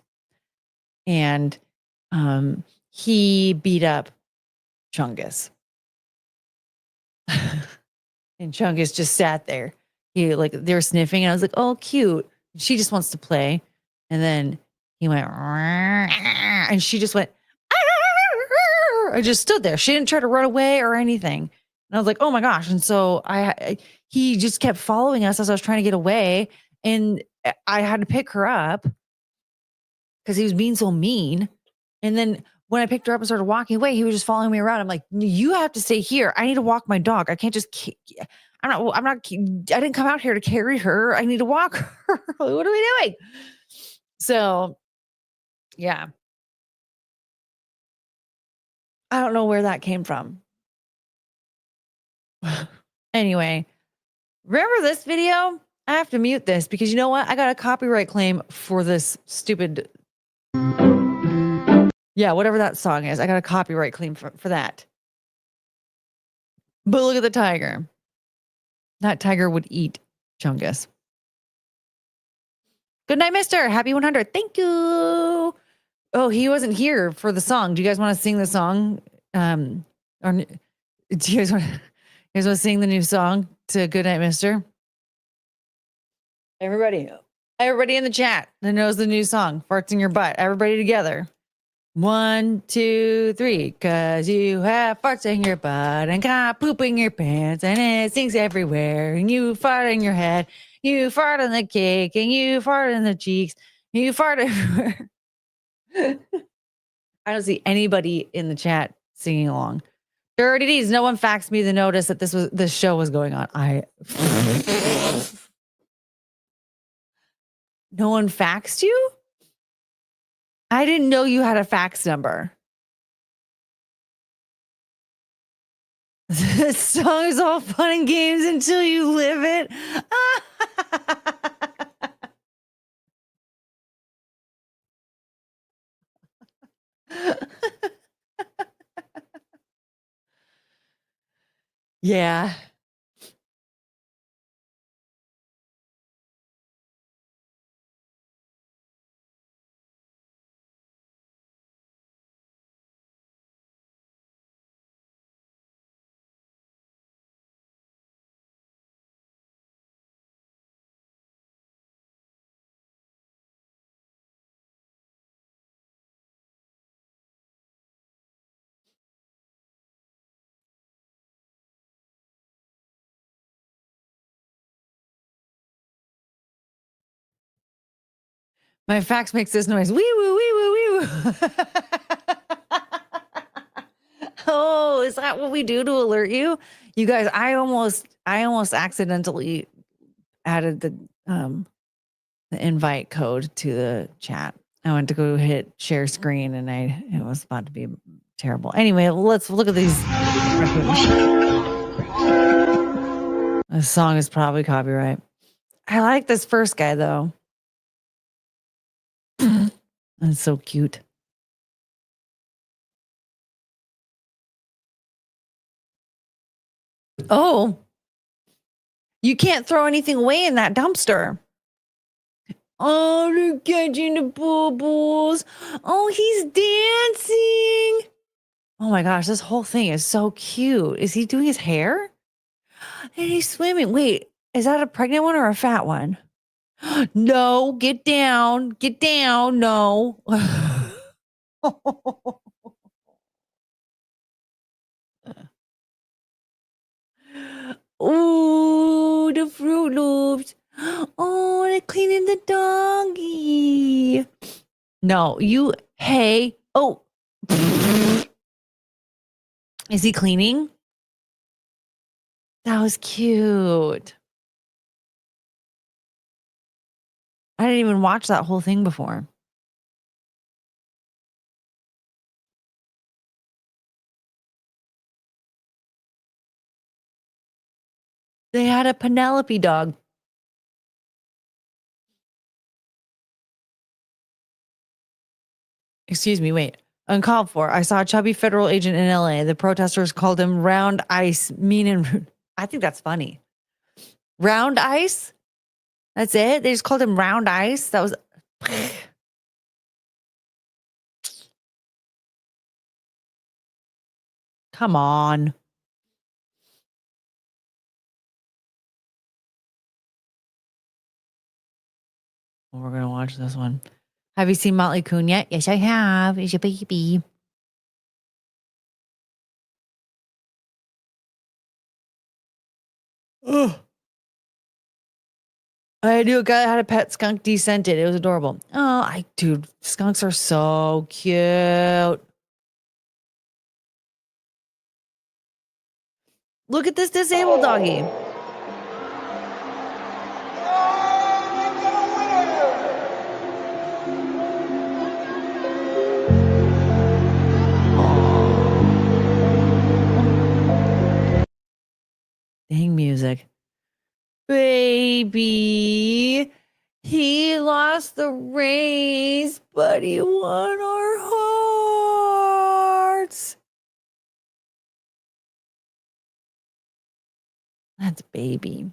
And he beat up Chungus. And Chungus just sat there. He like they're sniffing, and I was like, "Oh, cute." She just wants to play, and then he went, and she just went. I just stood there. She didn't try to run away or anything, and I was like, "Oh my gosh!" And so he just kept following us as I was trying to get away, and I had to pick her up because he was being so mean. And then when I picked her up and started walking away, he was just following me around. I'm like, you have to stay here. I need to walk my dog. I can't just, I didn't come out here to carry her. I need to walk her. What are we doing? So yeah. I don't know where that came from. Anyway, remember this video? I have to mute this because you know what? I got a copyright claim for this stupid. Yeah, whatever that song is. I got a copyright claim for that. But look at the tiger. That tiger would eat Chungus. Good night, mister. Happy 100. Thank you. Oh, he wasn't here for the song. Do you guys want to sing the song? Or do you guys want to sing the new song to Good Night, Mister? Everybody in the chat that knows the new song, Farts in Your Butt. Everybody together. 1, 2, 3. 'Cause you have farts in your butt and got poop in your pants and it stinks everywhere. And you fart in your head. You fart on the cake and you fart in the cheeks. You fart everywhere. I don't see anybody in the chat singing along. Dirty D's. No one faxed me the notice that this show was going on. No one faxed you? I didn't know you had a fax number. This song is all fun and games until you live it. Yeah. My fax makes this noise. Wee woo, wee woo, wee woo. Oh, is that what we do to alert you? You guys, I almost accidentally added the invite code to the chat. I went to go hit share screen and it was about to be terrible. Anyway, let's look at these. This song is probably copyright. I like this first guy though. That's so cute. Oh, you can't throw anything away in that dumpster. Oh, they're catching the bubbles. Oh, he's dancing. Oh my gosh, this whole thing is so cute. Is he doing his hair? And he's swimming. Wait, is that a pregnant one or a fat one? No, get down. Get down. No. Ooh, the Fruit Loops. Oh, they're cleaning the doggy. No, you, hey. Oh. Is he cleaning? That was cute. I didn't even watch that whole thing before. They had a Penelope dog. Excuse me, wait. Uncalled for. I saw a chubby federal agent in LA. The protesters called him round ice, mean and rude. I think that's funny. Round ice? That's it? They just called him round ice? That was. Come on. We're going to watch this one. Have you seen Motley Crue yet? Yes, I have. It's your baby. Ugh. I knew a guy that had a pet skunk descented. It was adorable. Oh, dude, skunks are so cute. Look at this disabled doggy. Dang music. Baby, he lost the race, but he won our hearts. That's baby.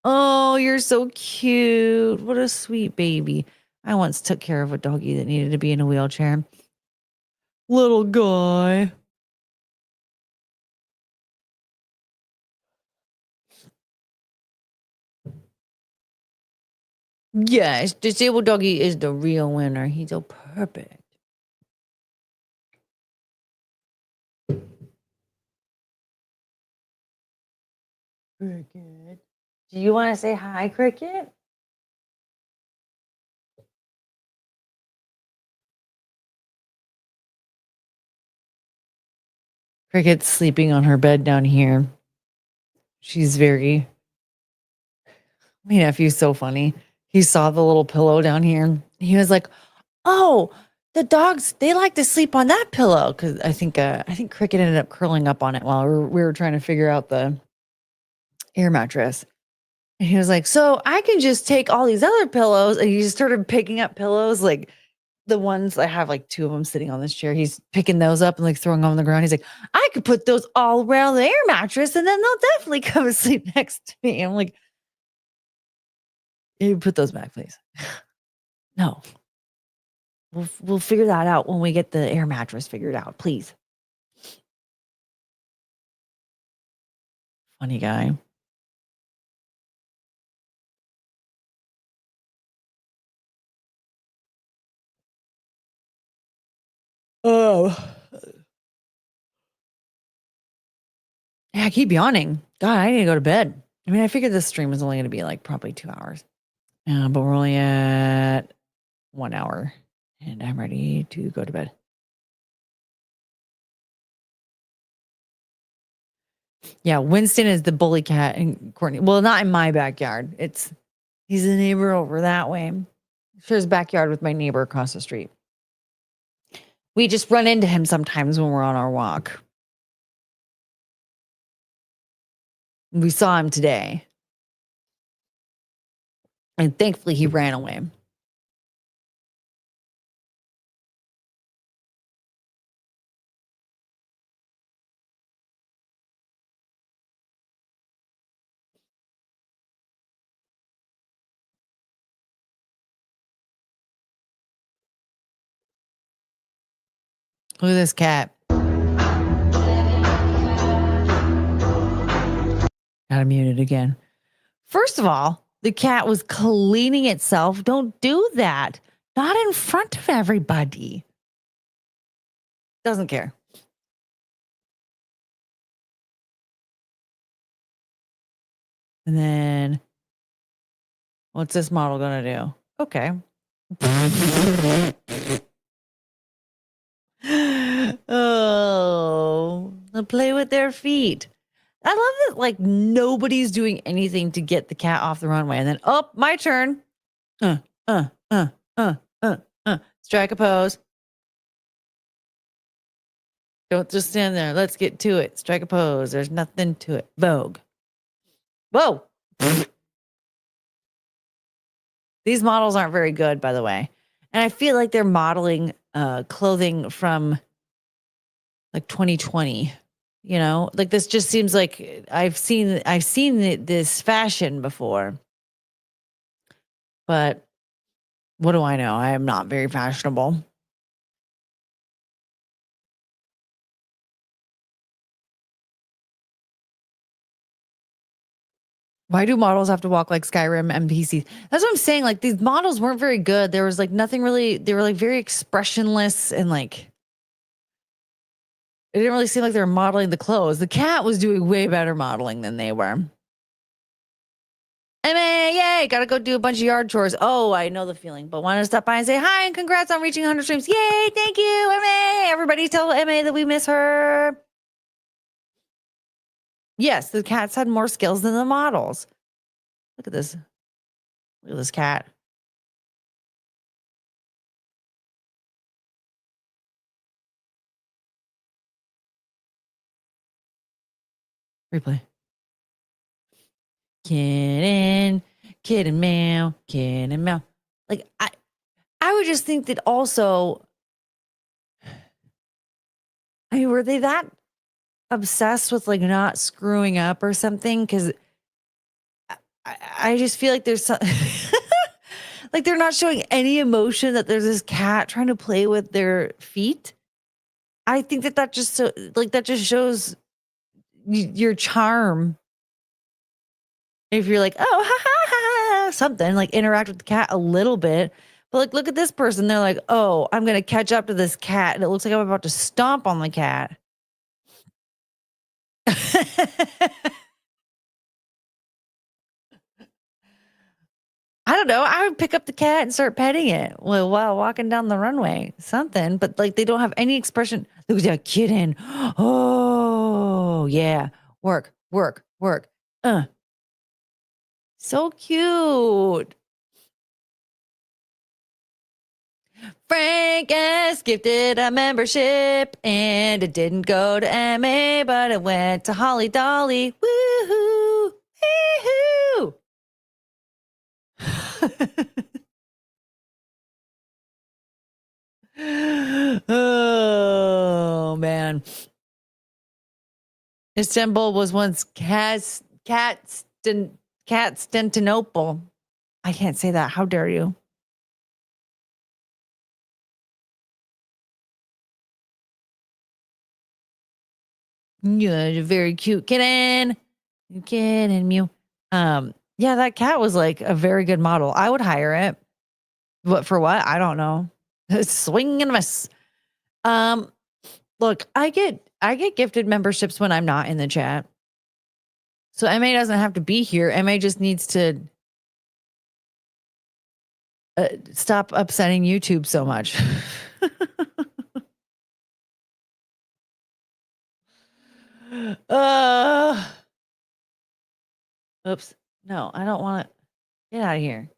Oh, you're so cute. What a sweet baby. I once took care of a doggy that needed to be in a wheelchair. Little guy. Yes, disabled doggy is the real winner. He's so perfect. Cricket. Do you want to say hi, Cricket? Cricket's sleeping on her bed down here. She's very. My nephew's so funny. He saw the little pillow down here. He was like, "Oh, the dogs, they like to sleep on that pillow." Because I think Cricket ended up curling up on it while we were trying to figure out the air mattress. And he was like, "So I can just take all these other pillows," and he just started picking up pillows, like the ones I have, like 2 of them sitting on this chair. He's picking those up and like throwing them on the ground. He's like, "I could put those all around the air mattress, and then they'll definitely come and sleep next to me." I'm like, "You put those back, please." No, we'll figure that out when we get the air mattress figured out, please. Funny guy. Oh, yeah, I keep yawning. God, I need to go to bed. I mean, I figured this stream was only going to be like probably 2 hours. But we're only at 1 hour and I'm ready to go to bed. Yeah, Winston is the bully cat and Courtney. Well, not in my backyard. It's He's a neighbor over that way. Shares his backyard with my neighbor across the street. We just run into him sometimes when we're on our walk. We saw him today. And thankfully he ran away. Look at this cat. Got him muted again. First of all, the cat was cleaning itself. Don't do that. Not in front of everybody. Doesn't care. And then, what's this model going to do? Okay. Oh, they'll play with their feet. I love that, like, nobody's doing anything to get the cat off the runway. And then, oh, my turn. Strike a pose. Don't just stand there. Let's get to it. Strike a pose. There's nothing to it. Vogue. Whoa. These models aren't very good, by the way. And I feel like they're modeling clothing from like 2020. You know, like this just seems like I've seen this fashion before. But what do I know? I am not very fashionable. Why do models have to walk like Skyrim NPCs? That's what I'm saying. Like, these models weren't very good. There was like nothing really, they were like very expressionless and like, it didn't really seem like they were modeling the clothes. The cat was doing way better modeling than they were. MA, yay, gotta go do a bunch of yard chores. Oh, I know the feeling, but wanted to stop by and say hi and congrats on reaching 100 streams. Yay, thank you, MA. Everybody tell MA that we miss her. Yes, the cats had more skills than the models. Look at this. Look at this cat. Replay. Kitten, kitten meow, kitten meow. Like, I would just think that also, I mean, were they that obsessed with like not screwing up or something? Because I just feel like there's some, like they're not showing any emotion that there's this cat trying to play with their feet. I think that just that just shows your charm. If you're like, oh, ha, ha, ha, ha, something like interact with the cat a little bit. But like, look at this person. They're like, oh, I'm going to catch up to this cat. And it looks like I'm about to stomp on the cat. I don't know. I would pick up the cat and start petting it while walking down the runway. Something. But like, they don't have any expression. Look at that kitten. Oh, yeah. Work, work, work. So cute. Frank S. gifted a membership and it didn't go to MA, but it went to Holly Dolly. Woohoo! Woohoo! Oh, man. Istanbul was once Constantinople. I can't say that. How dare you? You're a very cute kitten. You kidding me? Yeah, that cat was like a very good model. I would hire it. What for what? I don't know. Swing and miss. Look, I get gifted memberships when I'm not in the chat. So MA doesn't have to be here. MA just needs to stop upsetting YouTube so much. Oops. No, I don't want it. Get out of here.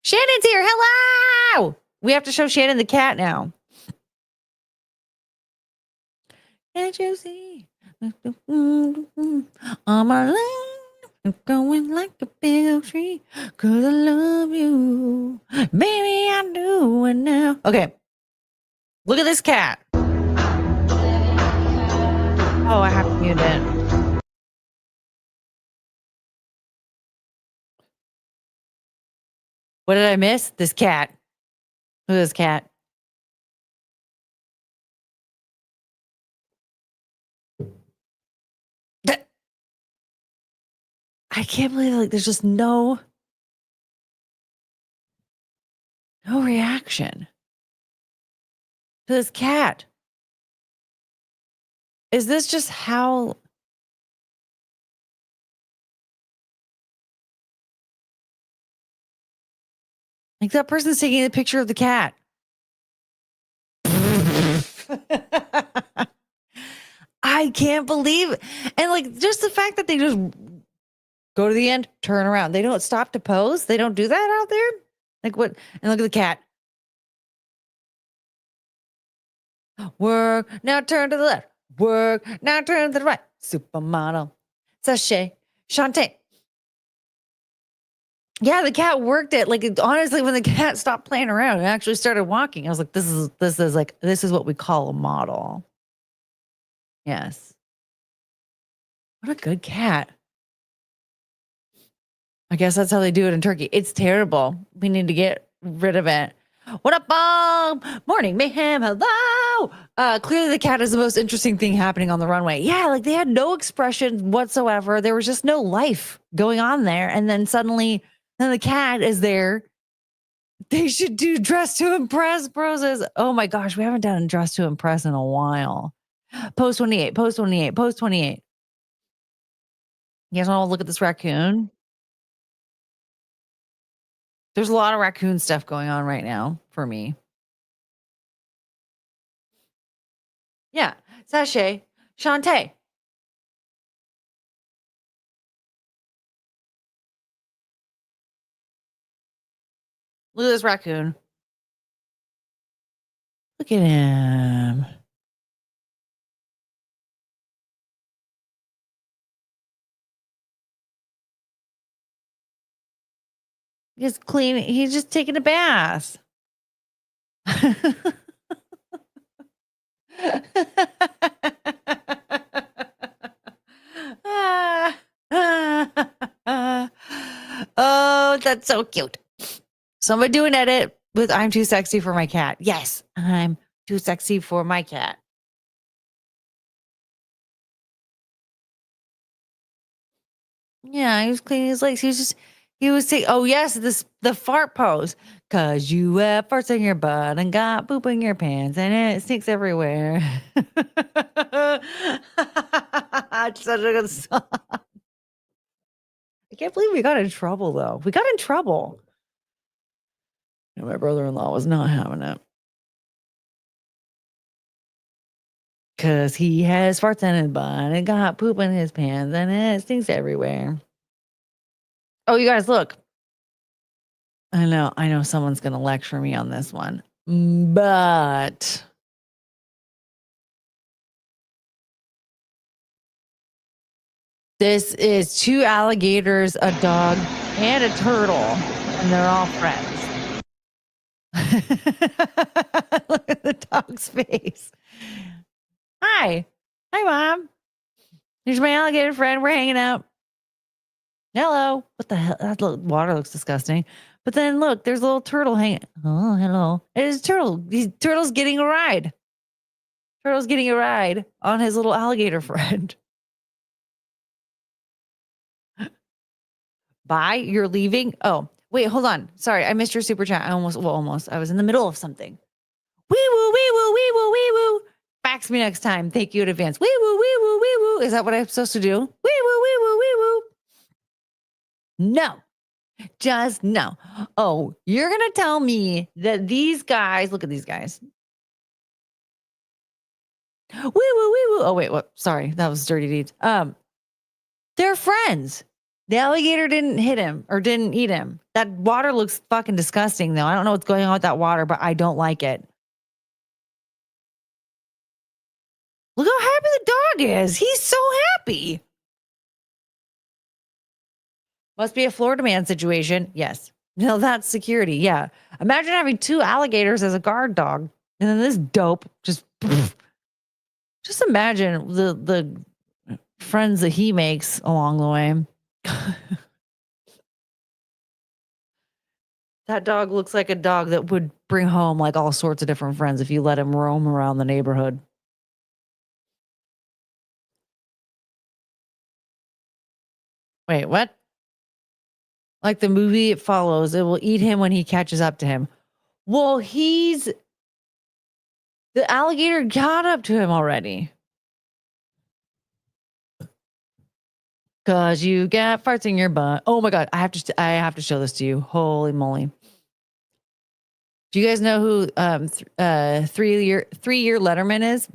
Shannon's here. Hello. We have to show Shannon the cat now. Can't you see? On my life, I'm going like a big old tree. Cause I love you. Baby, I do it now. Okay. Look at this cat. Oh, I have to mute it. What did I miss? This cat. Look at this cat. I can't believe like there's just no reaction to this cat. Is this just how like that person's taking a picture of the cat? I can't believe it. And like just the fact that they just go to the end, turn around. They don't stop to pose. They don't do that out there. Like what? And look at the cat. Work, now turn to the left. Work, now turn to the right. Supermodel. Sachet. Shantae. Yeah, the cat worked it. Like honestly, when the cat stopped playing around and actually started walking, I was like, this is what we call a model. Yes. What a good cat. I guess that's how they do it in Turkey. It's terrible. We need to get rid of it. What up, Bob? Morning, mayhem. Hello. Clearly, the cat is the most interesting thing happening on the runway. Yeah, like they had no expression whatsoever. There was just no life going on there. And then suddenly, the cat is there. They should do Dress to Impress, broses. Oh my gosh, we haven't done Dress to Impress in a while. Post 28, post 28, post 28. You guys want to look at this raccoon? There's a lot of raccoon stuff going on right now for me. Yeah. Sachet. Shantae. Look at this raccoon. Look at him. He's cleaning. He's just taking a bath. Oh, that's so cute. So I'm gonna do an edit with I'm too sexy for my cat. Yes, I'm too sexy for my cat. Yeah, he was cleaning his legs. He was saying, oh yes, the fart pose. Cause you have farts in your butt and got poop in your pants and it stinks everywhere. It's such a good song. I can't believe we got in trouble though. We got in trouble. And my brother-in-law was not having it. Cause he has farts in his butt and got poop in his pants and it stinks everywhere. Oh, you guys, look. I know someone's gonna lecture me on this one. But this is 2 alligators, a dog, and a turtle, and they're all friends. Look at the dog's face. Hi, Mom. Here's my alligator friend. We're hanging out. Hello. What the hell? That water looks disgusting. But then look, there's a little turtle hanging. Oh, hello. It is a turtle. Turtle's getting a ride. Turtle's getting a ride on his little alligator friend. Bye. You're leaving. Oh, wait, hold on. Sorry, I missed your super chat. I almost. I was in the middle of something. Wee woo, wee woo, wee woo, wee woo. Fax me next time. Thank you in advance. Wee woo, wee woo, wee woo. Is that what I'm supposed to do? Wee woo, wee woo, wee woo. No. Just no. Oh, you're going to tell me that these guys, look at these guys. Wee woo, wee woo. Oh, wait, what? Sorry, that was Dirty Deeds. They're friends. The alligator didn't hit him or didn't eat him. That water looks fucking disgusting, though. I don't know what's going on with that water, but I don't like it. Look how happy the dog is. He's so happy. Must be a Florida man situation. Yes. No, that's security. Yeah. Imagine having 2 alligators as a guard dog. And then this dope just imagine the friends that he makes along the way. That dog looks like a dog that would bring home like all sorts of different friends if you let him roam around the neighborhood. Wait, what? Like the movie It Follows, it will eat him when he catches up to him. Well, the alligator got up to him already. Cause you got farts in your butt. Oh my God. I have to show this to you. Holy moly. Do you guys know who 3-year Letterman is?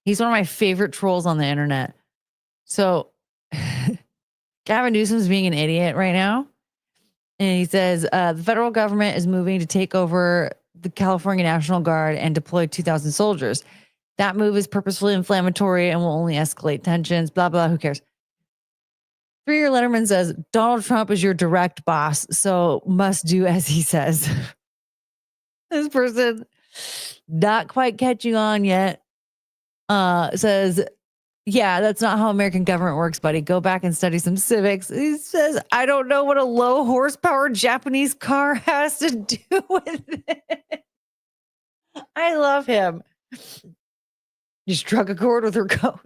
He's one of my favorite trolls on the internet. So Gavin Newsom's being an idiot right now. And he says the federal government is moving to take over the California National Guard and deploy 2,000 soldiers. That move is purposefully inflammatory and will only escalate tensions, blah, blah. Who cares? 3-year Letterman says Donald Trump is your direct boss, so must do as he says. This person, not quite catching on yet, says, yeah, that's not how American government works, buddy. Go back and study some civics. He says, I don't know what a low horsepower Japanese car has to do with it. I love him. You struck a chord with her coach.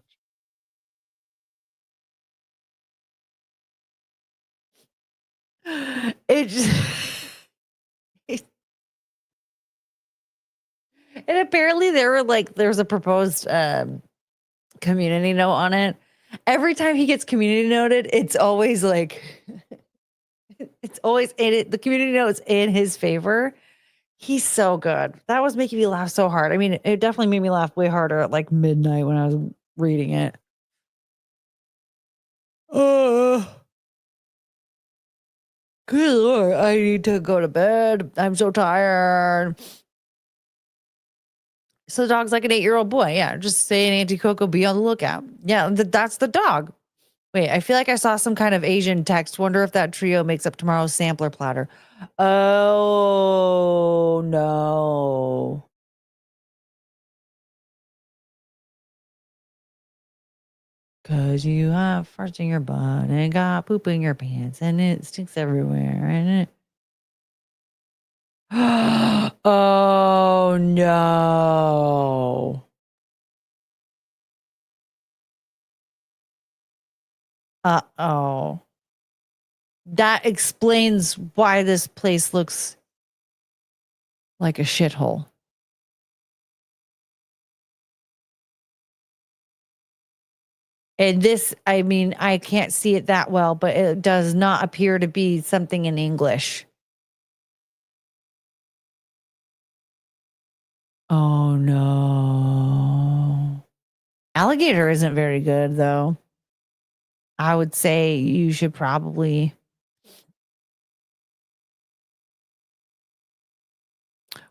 It just, and apparently there's a proposed community note on it. Every time he gets community noted, it's always like it's always in it. The community note is in his favor. He's so good. That was making me laugh so hard. I mean, it definitely made me laugh way harder at like midnight when I was reading it. Good Lord, I need to go to bed. I'm so tired. So the dog's like an 8-year-old boy. Yeah, just saying Auntie Coco, be on the lookout. Yeah, that's the dog. Wait, I feel like I saw some kind of Asian text. Wonder if that trio makes up tomorrow's sampler platter. Oh, no. Because you have farts in your butt and got poop in your pants and it stinks everywhere. And it. Oh, no. Uh-oh. That explains why this place looks like a shithole. And this, I mean, I can't see it that well, but it does not appear to be something in English. Oh, no. Alligator isn't very good, though. I would say you should probably.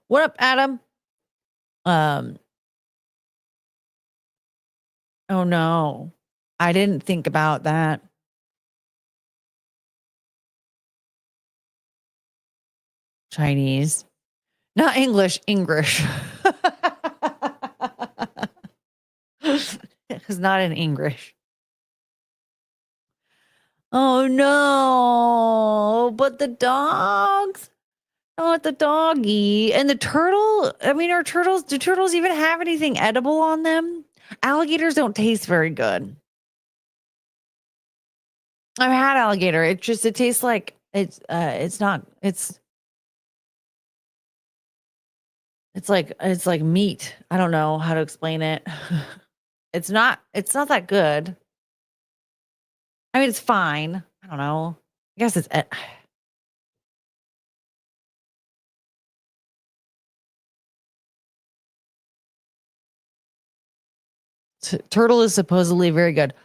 What up, Adam? Oh, no. I didn't think about that. Chinese. Not English, English. It's not in English. Oh no, but the dogs. Oh, the doggy. And the turtle. I mean, do turtles even have anything edible on them? Alligators don't taste very good. I've had alligator. It tastes like it's like meat. I don't know how to explain it. It's not that good. I mean, it's fine. I don't know. I guess it's turtle is supposedly very good.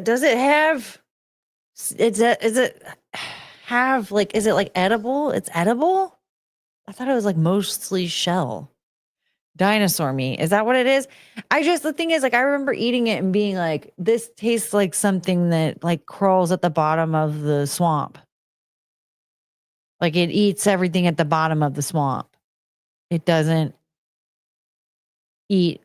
Does it have? Is it have like? Is it like edible? It's edible. I thought it was like mostly shell. Dinosaur meat. Is that what it is? The thing is, like, I remember eating it and being like, this tastes like something that like crawls at the bottom of the swamp. Like it eats everything at the bottom of the swamp. It doesn't eat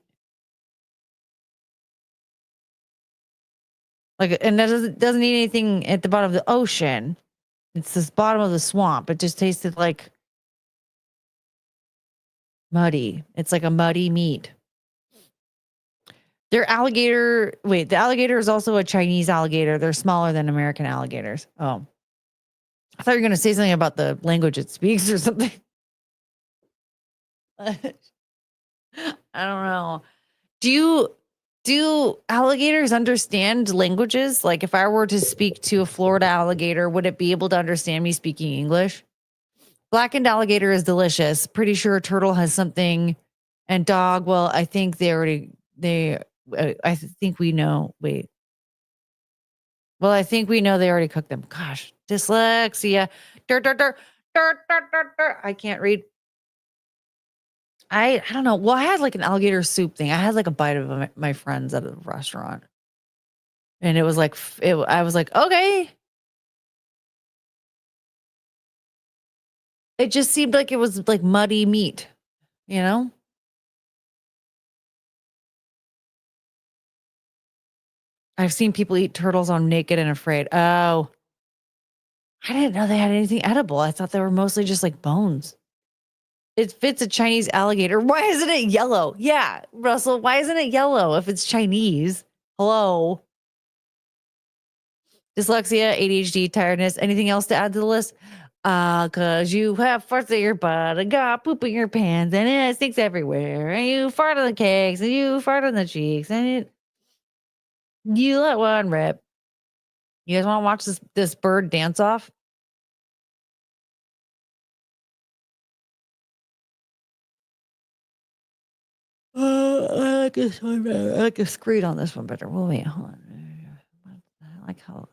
like, and it doesn't eat anything at the bottom of the ocean. It's this bottom of the swamp. It just tasted like muddy. It's like a muddy meat. The alligator is also a Chinese alligator. They're smaller than American alligators. Oh, I thought you were going to say something about the language it speaks or something. I don't know. Do alligators understand languages? Like if I were to speak to a Florida alligator, would it be able to understand me speaking English? Blackened alligator is delicious. Pretty sure a turtle has something. And dog, well, I think I think we know. Wait. Well, I think we know they already cooked them. Gosh, dyslexia. I can't read. I don't know. Well, I had like an alligator soup thing. I had like a bite of my friends at a restaurant. And it was like, I was like, okay. It just seemed like it was like muddy meat, you know? I've seen people eat turtles on Naked and Afraid. Oh, I didn't know they had anything edible. I thought they were mostly just like bones. It fits a Chinese alligator. Why isn't it yellow? Yeah, Russell, why isn't it yellow if it's Chinese? Hello. Dyslexia, ADHD, tiredness. Anything else to add to the list? Cause you have farts in your butt and got poop in your pants and it stinks everywhere. And you fart on the cakes and you fart on the cheeks and you let one rip. You guys want to watch this bird dance off? I like this one better. I like the screed on this one better. Well, wait, hold on. I like how.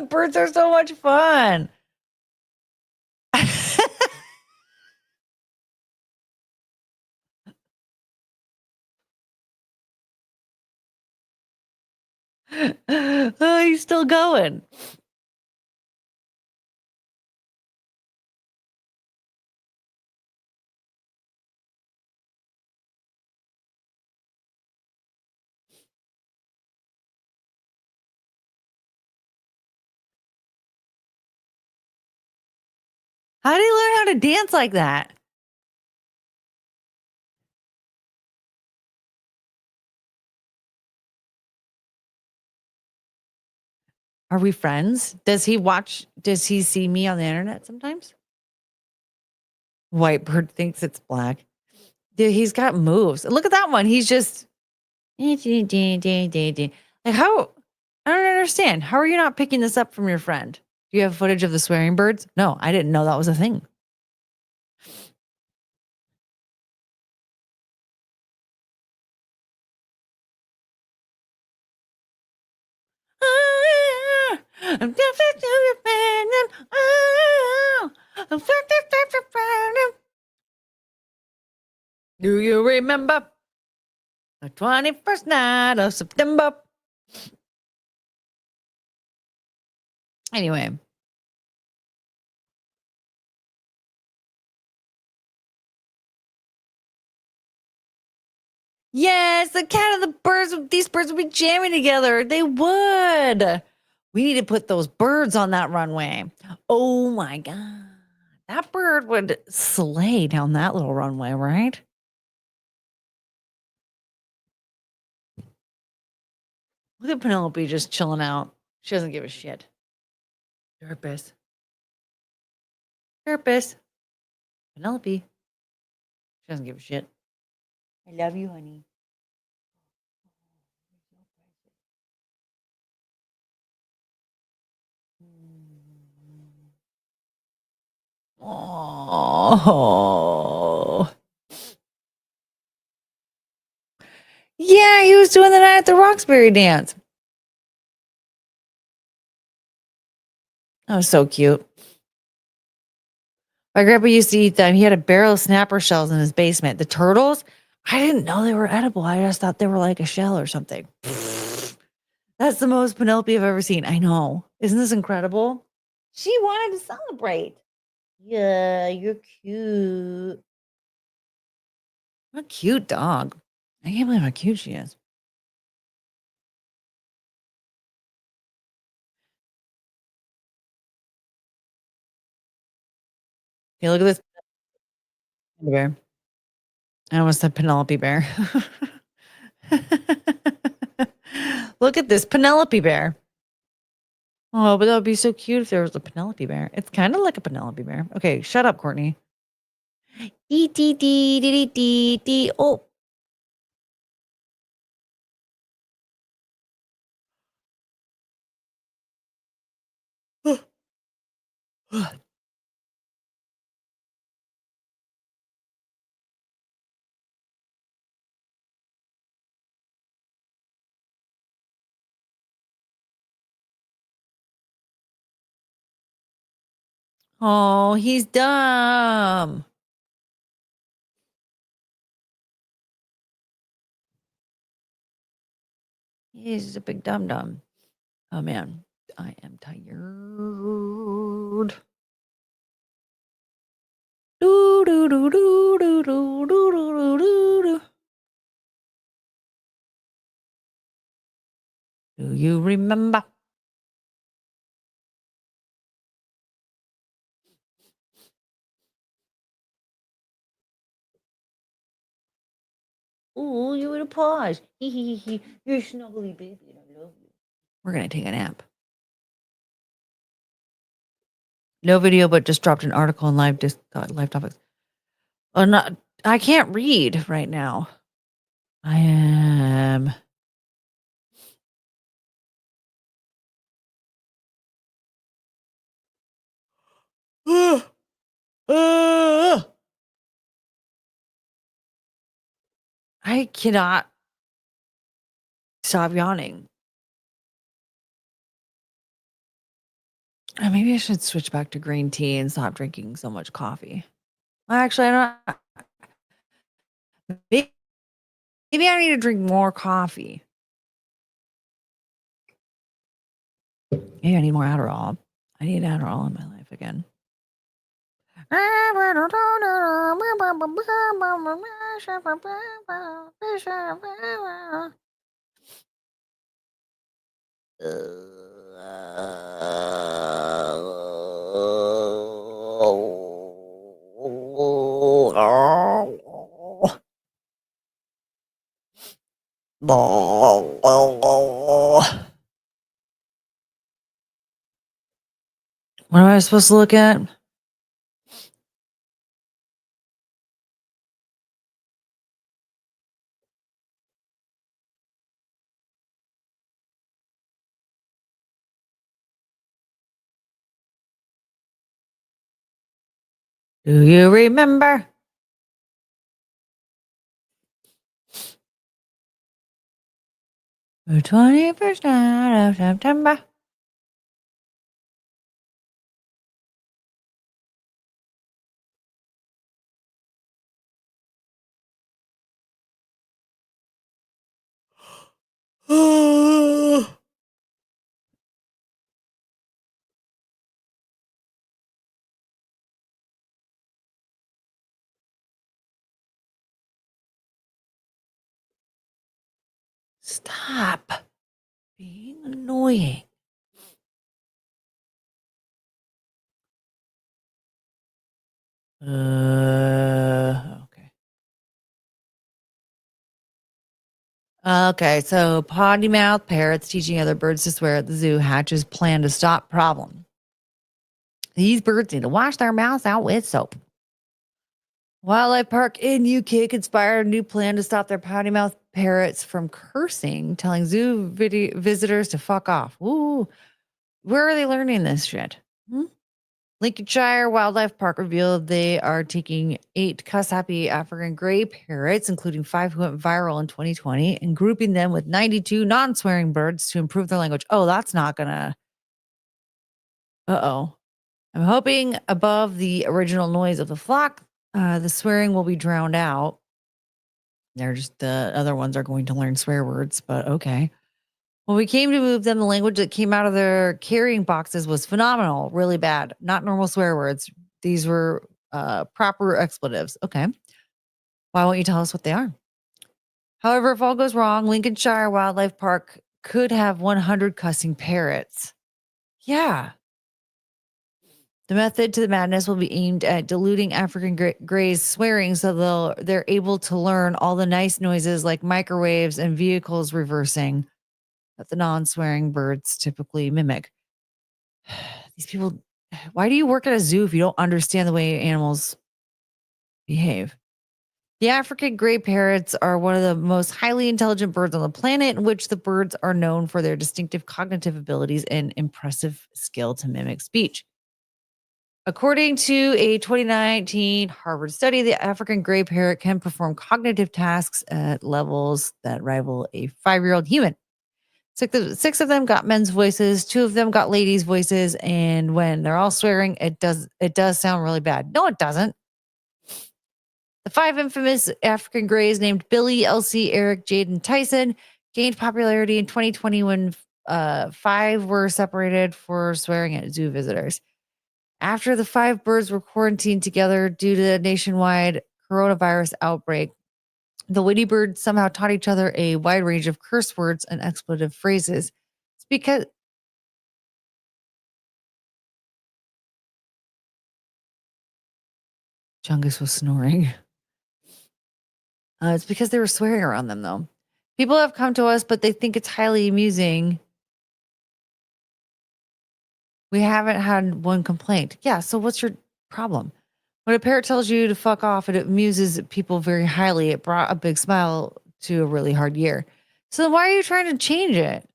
Birds are so much fun. Oh, he's still going. How did he learn how to dance like that? Are we friends? Does he see me on the internet sometimes? Whitebird thinks it's black. Dude, he's got moves. Look at that one. He's just like how I don't understand. How are you not picking this up from your friend? Do you have footage of the swearing birds? No, I didn't know that was a thing. Do you remember the 21st night of September? Anyway. Yes, the cat and the birds, these birds would be jamming together. They would. We need to put those birds on that runway. Oh my God. That bird would slay down that little runway, right? Look at Penelope just chilling out. She doesn't give a shit. Purpose. Penelope. She doesn't give a shit. I love you, honey. Oh. Yeah, he was doing the night at the Roxbury dance. That was so cute. My grandpa used to eat them. He had a barrel of snapper shells in his basement. The turtles, I didn't know they were edible. I just thought they were like a shell or something. That's the most Penelope I've ever seen. I know. Isn't this incredible? She wanted to celebrate. Yeah, you're cute. What a cute dog. I can't believe how cute she is. Okay, look at this bear. I almost said Penelope bear. Look at this Penelope bear. Oh, but that would be so cute if there was a Penelope bear. It's kind of like a Penelope bear. Okay, shut up, Courtney. Dee dee dee dee dee dee dee. Oh. Oh, he's dumb. He's a big dum dum. Oh man, I am tired. Do do do do do do do do do do. Do you remember? Oh, you would have paused. You're a snuggly baby, and I love you. We're gonna take a nap. No video, but just dropped an article in live topics. Oh, not. I can't read right now. I am. I cannot stop yawning. Maybe I should switch back to green tea and stop drinking so much coffee. Actually, I don't. Maybe I need to drink more coffee. Maybe I need more Adderall. I need Adderall in my life again. What am I supposed to look at? Do you remember? The 21st night of September. Stop being annoying. Okay. Okay, so potty mouth parrots teaching other birds to swear at the zoo hatches plan to stop problem. These birds need to wash their mouths out with soap. Wildlife Park in UK conspired a new plan to stop their potty mouth parrots from cursing, telling zoo visitors to fuck off. Ooh, where are they learning this shit? Hmm? Lincolnshire Wildlife Park revealed they are taking 8 cuss-happy African gray parrots, including 5 who went viral in 2020, and grouping them with 92 non-swearing birds to improve their language. Oh, that's not gonna. Uh-oh. I'm hoping above the original noise of the flock, the swearing will be drowned out. They're just the other ones are going to learn swear words, but okay. When we came to move them, the language that came out of their carrying boxes was phenomenal, really bad, not normal swear words. These were proper expletives. Okay. Why won't you tell us what they are? However, if all goes wrong, Lincolnshire Wildlife Park could have 100 cussing parrots. Yeah. The method to the madness will be aimed at diluting African Gray's swearing so they're able to learn all the nice noises like microwaves and vehicles reversing that the non-swearing birds typically mimic. These people, why do you work at a zoo if you don't understand the way animals behave? The African gray parrots are one of the most highly intelligent birds on the planet, in which the birds are known for their distinctive cognitive abilities and impressive skill to mimic speech. According to a 2019 Harvard study, the African gray parrot can perform cognitive tasks at levels that rival a 5-year-old human. Six of them got men's voices, 2 of them got ladies' voices, and when they're all swearing, it does sound really bad. No, it doesn't. The 5 infamous African Greys named Billy, Elsie, Eric, Jade, and Tyson gained popularity in 2020 when 5 were separated for swearing at zoo visitors. After the 5 birds were quarantined together due to the nationwide coronavirus outbreak, the witty birds somehow taught each other a wide range of curse words and expletive phrases. It's because Chungus was snoring. It's because they were swearing around them, though. People have come to us, but they think it's highly amusing. We haven't had one complaint. Yeah, so what's your problem? When a parrot tells you to fuck off, it amuses people very highly. It brought a big smile to a really hard year. So then why are you trying to change it?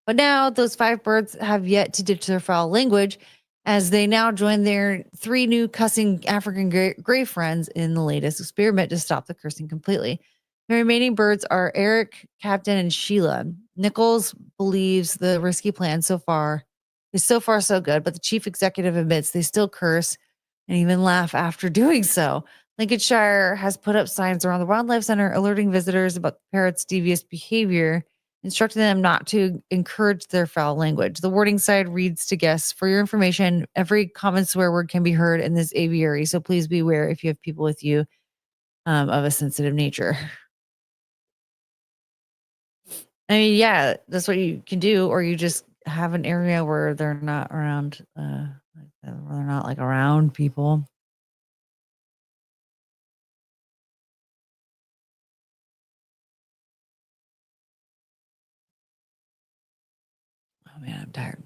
But now those 5 birds have yet to ditch their foul language as they now join their 3 new cussing African gray friends in the latest experiment to stop the cursing completely. The remaining birds are Eric, Captain, and Sheila. Nichols believes the risky plan so far is so far so good, but the chief executive admits they still curse and even laugh after doing so. Lincolnshire has put up signs around the wildlife center alerting visitors about the parrot's devious behavior, instructing them not to encourage their foul language. The warning side reads to guests, for your information, every common swear word can be heard in this aviary, so please beware if you have people with you of a sensitive nature. I mean, yeah, that's what you can do, or you just have an area where they're not around, where they're not like around people. Oh man, I'm tired.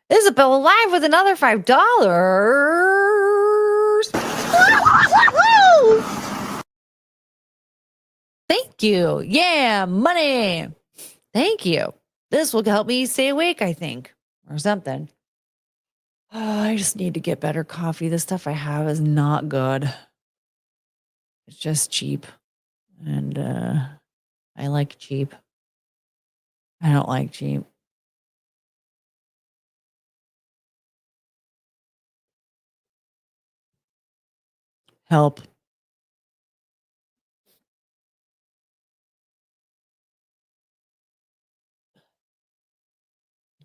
Isabel alive with another $5. Thank you. Yeah, money. Thank you. This will help me stay awake, I think, or something. Oh, I just need to get better coffee. The stuff I have is not good. It's just cheap. And I like cheap. I don't like cheap. Help.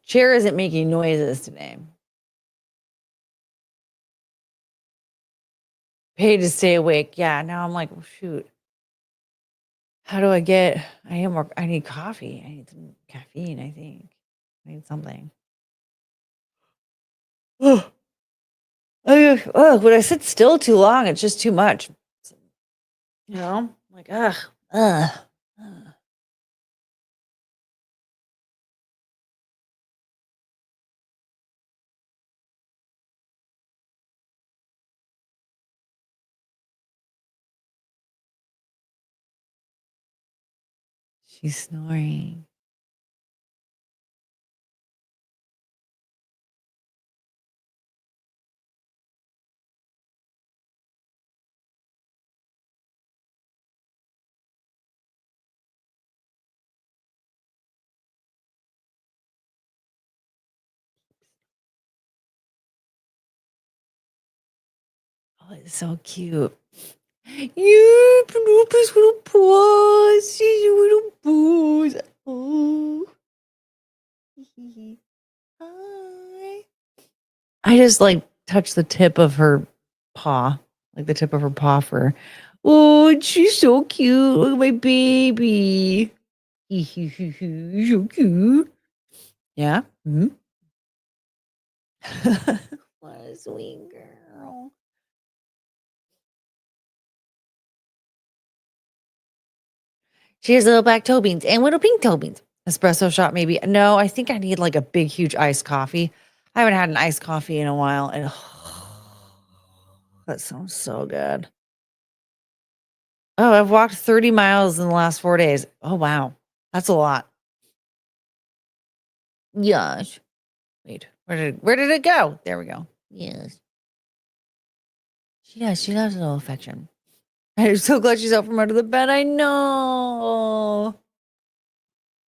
Chair isn't making noises today. Paid to stay awake. Yeah, now I'm like, oh, shoot. How do I get? I need coffee. I need some caffeine, I think. I need something. Oh, when I sit still too long, it's just too much. You know? Like, ugh. Ugh. She's snoring. it's so cute. You Penelope's little paws. She's your little paws. Oh. Hi. I just like touch the tip of her paw, like the tip of her paw for her. Oh, she's so cute. Look at my baby. So cute. Yeah. Mm-hmm. What a sweet girl. She has little black toe beans and little pink toe beans. Espresso shot, maybe. No, I think I need like a big, huge iced coffee. I haven't had an iced coffee in a while, and that sounds so good. Oh, I've walked 30 miles in the last 4 days. Oh, wow. That's a lot. Yes. Wait, where did it go? There we go. Yes. She loves a little affection. I'm so glad she's out from under the bed. I know.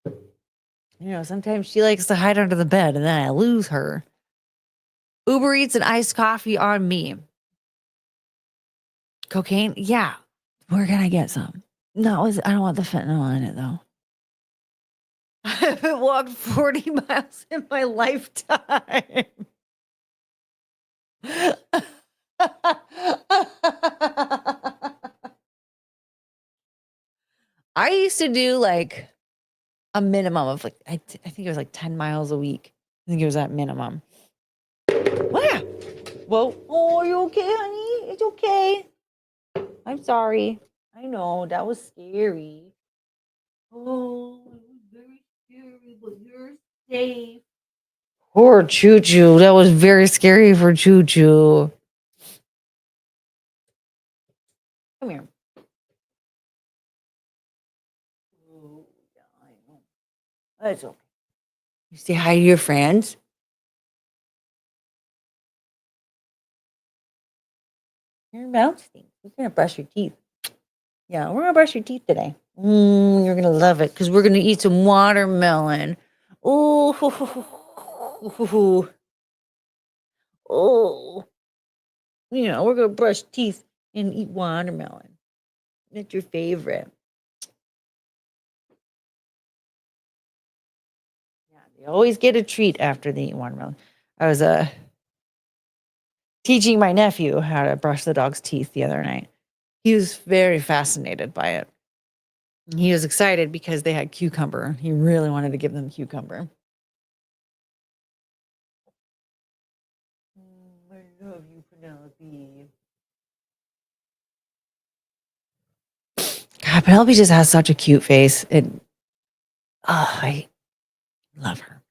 You know, sometimes she likes to hide under the bed and then I lose her. Uber Eats and iced coffee on me. Cocaine? Yeah. Where can I get some? No, I don't want the fentanyl in it though. I haven't walked 40 miles in my lifetime. I used to do like a minimum of like, I think it was like 10 miles a week. I think it was at minimum. Wow. Whoa. Oh, are you okay, honey? It's okay. I'm sorry. I know that was scary. Oh, it was very scary, but you're safe. Poor Choo Choo. That was very scary for Choo Choo. Come here. Oh, yeah, I know. That's okay. You say hi to your friends. Your mouth stinks. You're gonna brush your teeth. Yeah, we're gonna brush your teeth today. You're gonna love it because we're gonna eat some watermelon. Oh, oh, yeah, we're gonna brush teeth and eat watermelon. That's your favorite. Yeah, they always get a treat after they eat watermelon. I was teaching my nephew how to brush the dog's teeth the other night. He was very fascinated by it. He was excited because they had cucumber. He really wanted to give them cucumber. I love you, Penelope. God, Penelope just has such a cute face. I love her.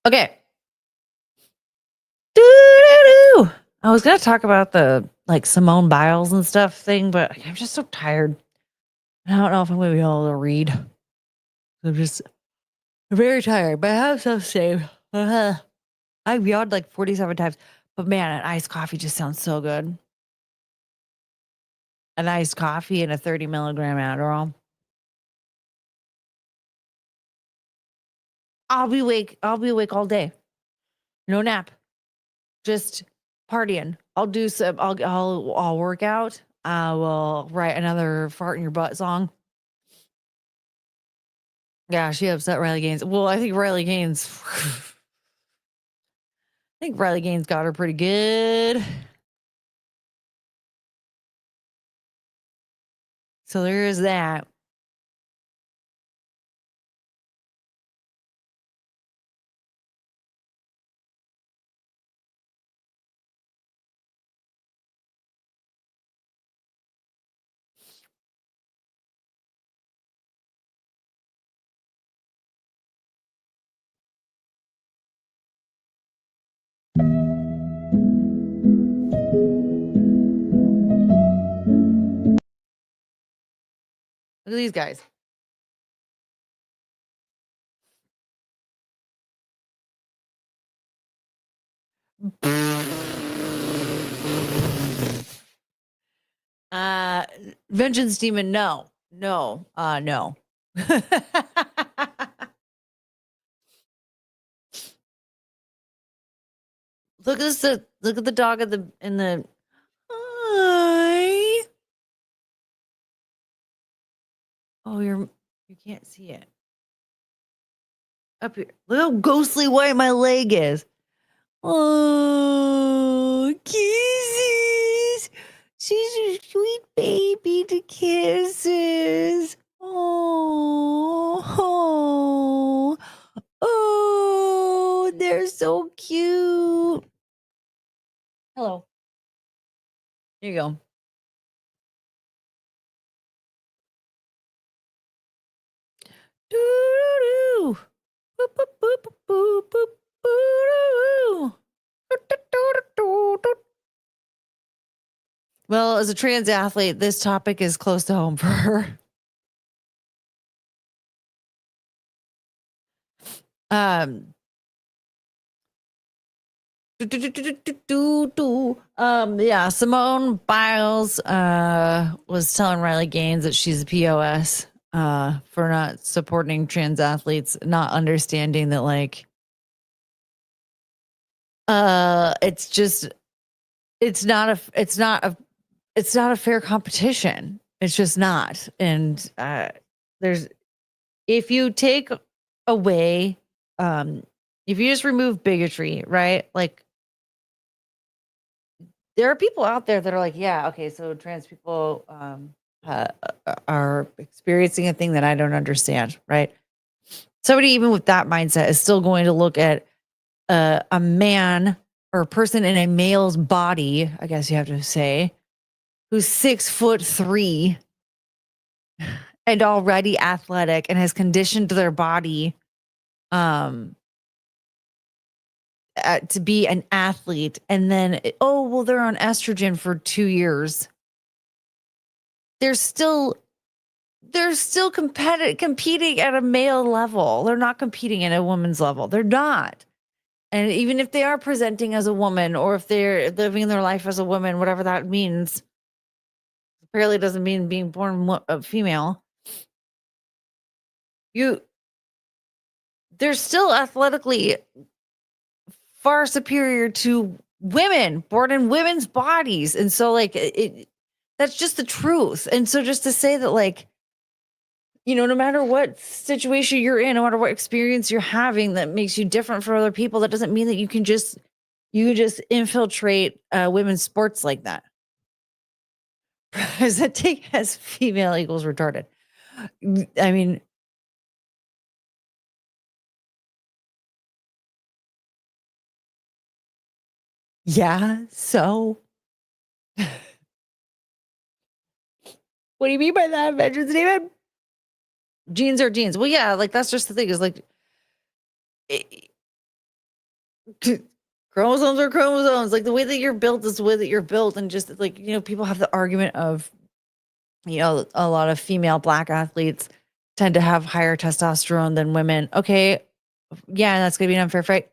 Okay. Doo-doo-doo. I was gonna talk about the like Simone Biles and stuff thing, but I'm just so tired. I don't know if I'm gonna be able to read. I'm very tired, but I have stuff saved. I've yawned like 47 times, but man, an iced coffee just sounds so good. An iced coffee and a 30 milligram Adderall. I'll be awake. I'll be awake all day. No nap. Just partying. I'll do some. I'll work out. I will write another fart in your butt song. Yeah, she upset Riley Gaines. Well, I think Riley Gaines. I think Riley Gaines got her pretty good. So there is that. Look at these guys. Vengeance Demon, no. No. No. Look at the dog in the Oh, you can't see it. Up here. Look how ghostly white my leg is. Oh, kisses. She's a sweet baby to kisses. Oh, oh, they're so cute. Hello. Here you go. Doo-doo-doo. Boop, boop, boop, boop, boop, boop, boo-doo-doo. Doo-doo-doo-doo-doo. Well, as a trans athlete, this topic is close to home for her. Um, yeah, Simone Biles was telling Riley Gaines that she's a POS for not supporting trans athletes, not understanding that like it's not a fair competition. It's just not. And there's if you take away if you just remove bigotry, right? Like there are people out there that are like, yeah, okay, so trans people are experiencing a thing that I don't understand, right? Somebody even with that mindset is still going to look at a man or a person in a male's body, I guess you have to say, who's 6'3" and already athletic and has conditioned their body to be an athlete, and then oh well, they're on estrogen for 2 years. They're still competing at a male level. They're not competing at a woman's level. They're not. And even if they are presenting as a woman, or if they're living their life as a woman, whatever that means, apparently doesn't mean being born a female. They're still athletically far superior to women born in women's bodies. And so like that's just the truth. And so just to say that like, you know, no matter what situation you're in, no matter what experience you're having that makes you different from other people, that doesn't mean that you can just infiltrate women's sports like that. Presenting as female equals retarded. I mean, yeah, so what do you mean by that, Vengeance David? Genes are genes. Well, yeah, like that's just the thing is like chromosomes are chromosomes. Like the way that you're built is the way that you're built. And just like, you know, people have the argument of, you know, a lot of female Black athletes tend to have higher testosterone than women. Okay. Yeah, that's going to be an unfair fight.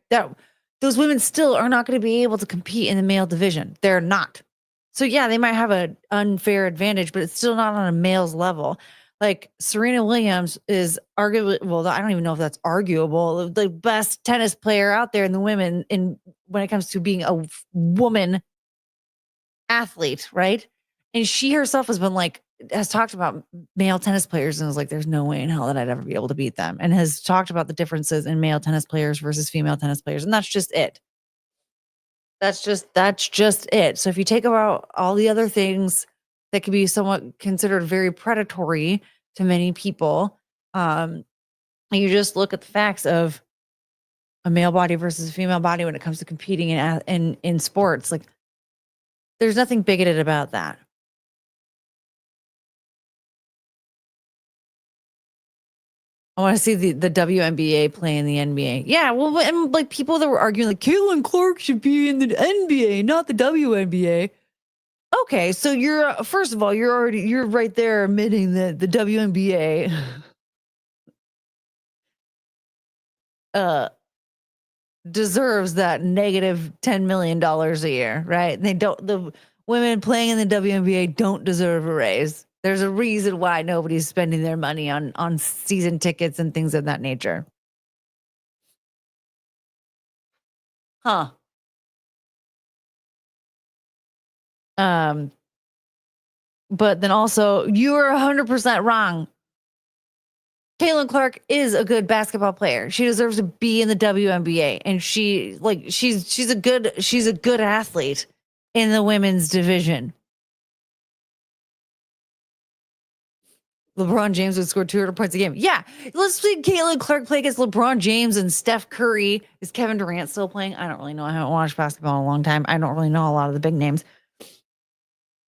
Those women still are not going to be able to compete in the male division. They're not. So yeah, they might have an unfair advantage, but it's still not on a male's level. Like Serena Williams is arguably, well, I don't even know if that's arguable, the best tennis player out there in the women when it comes to being a woman athlete, right? And she herself has talked about male tennis players and was like, there's no way in hell that I'd ever be able to beat them. And has talked about the differences in male tennis players versus female tennis players. And that's just it. That's just it. So if you take about all the other things that can be somewhat considered very predatory to many people, you just look at the facts of a male body versus a female body when it comes to competing in sports. Like there's nothing bigoted about that. I want to see the WNBA play in the NBA. Yeah, well, and like people that were arguing like Caitlin Clark should be in the NBA, not the WNBA. Okay, so you're first of all, you're right there admitting that the WNBA deserves that negative $10 million a year, right? The women playing in the WNBA don't deserve a raise. There's a reason why nobody's spending their money on season tickets and things of that nature. Huh. But then also you are 100% wrong Caitlin Clark is a good basketball player. She deserves to be in the WNBA, and she's a good athlete in the women's division. LeBron James would score 200 points a game. Yeah, let's see Caitlin Clark play against LeBron James and Steph Curry. Is Kevin Durant still playing? I don't really know. I haven't watched basketball in a long time. I don't really know a lot of the big names.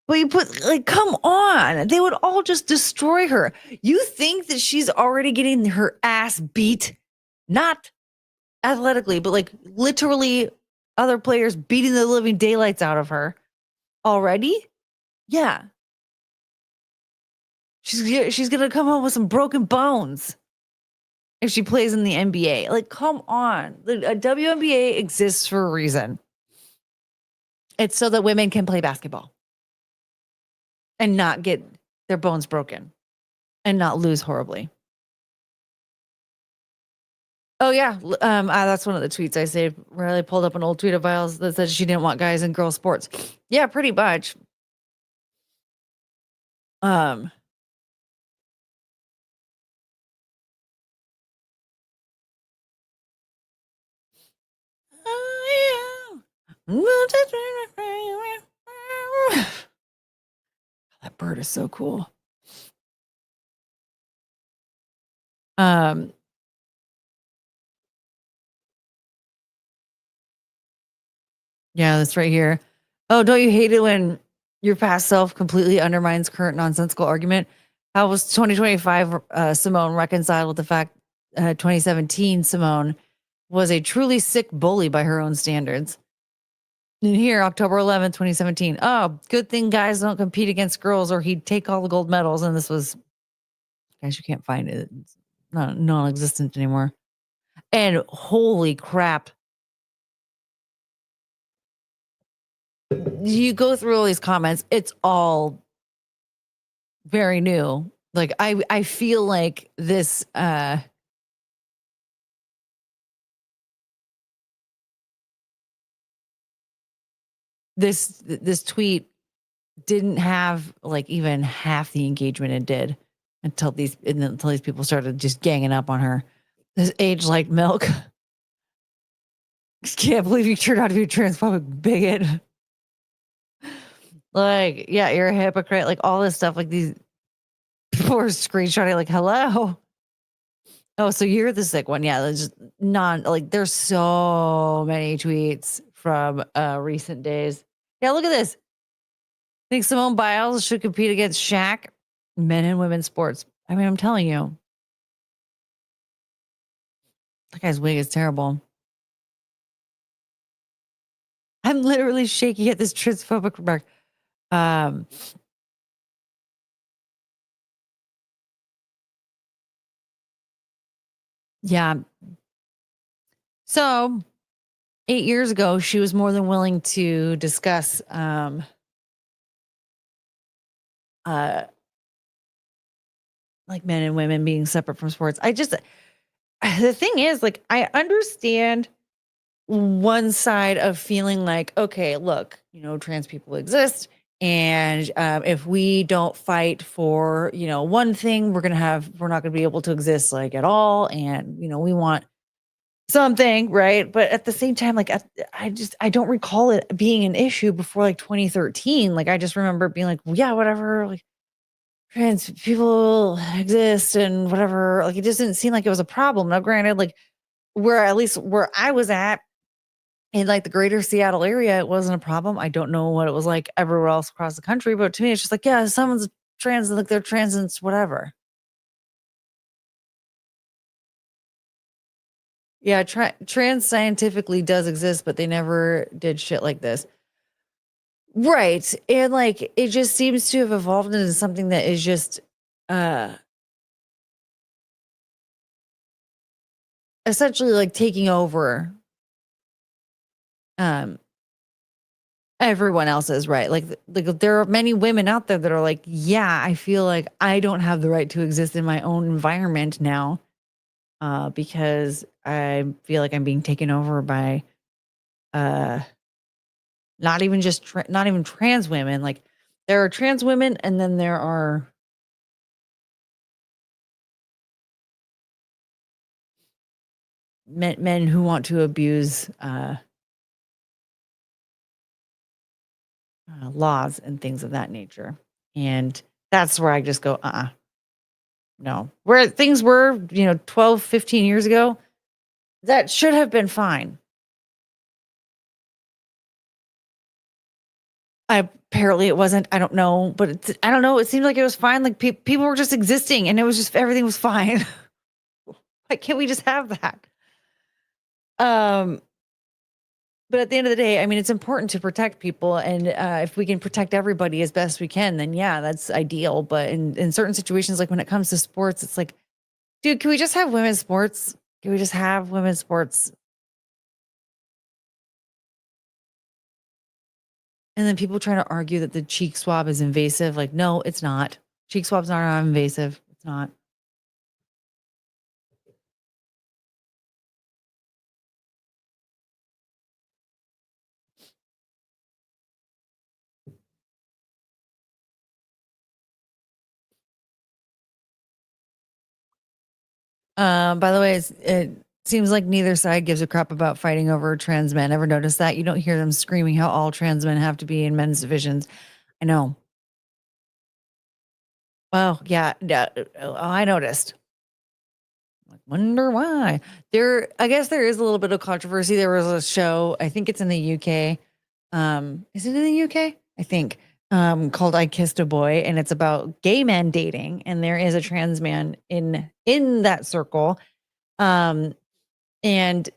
But you put, like, come on. They would all just destroy her. You think that she's already getting her ass beat? Not athletically, but like literally other players beating the living daylights out of her already? Yeah. She's going to come home with some broken bones if she plays in the NBA. Like, come on. The WNBA exists for a reason. It's so that women can play basketball and not get their bones broken and not lose horribly. Oh, yeah. That's one of the tweets I saved. Riley pulled up an old tweet of Viles that said she didn't want guys in girl sports. Yeah, pretty much. That bird is so cool. Yeah, that's right here. Oh, don't you hate it when your past self completely undermines current nonsensical argument? How was 2025 Simone reconciled with the fact 2017 Simone was a truly sick bully by her own standards? And here, October 11th, 2017. Oh, good thing guys don't compete against girls or he'd take all the gold medals. And this was, guys, you can't find it. It's not non-existent anymore. And holy crap. You go through all these comments, it's all very new. Like I feel like this this tweet didn't have like even half the engagement it did until these people started just ganging up on her. This age like milk. Can't believe you turned out to be a transphobic bigot. Like, yeah, you're a hypocrite. Like all this stuff, like these people are screenshotting, like, hello. Oh, so you're the sick one. Yeah, there's just there's so many tweets from recent days. Yeah, look at this. Think Simone Biles should compete against Shaq? Men and women's sports. I mean, I'm telling you. That guy's wig is terrible. I'm literally shaking at this transphobic remark. Yeah. So 8 years ago, she was more than willing to discuss like men and women being separate from sports. The thing is, like, I understand one side of feeling like, okay, look, trans people exist. And if we don't fight for, one thing, we're not going to be able to exist like at all. And, we want something, right? But at the same time, like, I don't recall it being an issue before like 2013. Like, I just remember being like, well, yeah, whatever, like trans people exist and whatever. Like, it just didn't seem like it was a problem. Now, granted, like where I was at, in like the greater Seattle area, it wasn't a problem. I don't know what it was like everywhere else across the country, but to me, it's just like, yeah, someone's trans, like they're trans and whatever. Yeah, trans scientifically does exist, but they never did shit like this. Right. And like, it just seems to have evolved into something that is just essentially like taking over everyone else is right. Like there are many women out there that are like, yeah, I feel like I don't have the right to exist in my own environment now, because I feel like I'm being taken over by, not even trans women. Like there are trans women, and then there are men who want to abuse laws and things of that nature. And that's where I just go, no. Where things were, 12, 15 years ago, that should have been fine. Apparently it wasn't. I don't know, but I don't know. It seemed like it was fine. Like people were just existing, and it was just everything was fine. Why can't we just have that? But at the end of the day, I mean, it's important to protect people, and if we can protect everybody as best we can, then yeah, that's ideal. But in certain situations, like when it comes to sports, it's like, dude, can we just have women's sports? Can we just have women's sports? And then people trying to argue that the cheek swab is invasive. Like, no, it's not. Cheek swabs are not invasive. It's not. By the way, it seems like neither side gives a crap about fighting over trans men. Ever notice that? You don't hear them screaming how all trans men have to be in men's divisions. I know. Well, yeah, I noticed. I wonder why. I guess there is a little bit of controversy. There was a show, I think it's in the UK. Is it in the UK? I think. Called I Kissed a Boy, and it's about gay men dating, and there is a trans man in that circle. And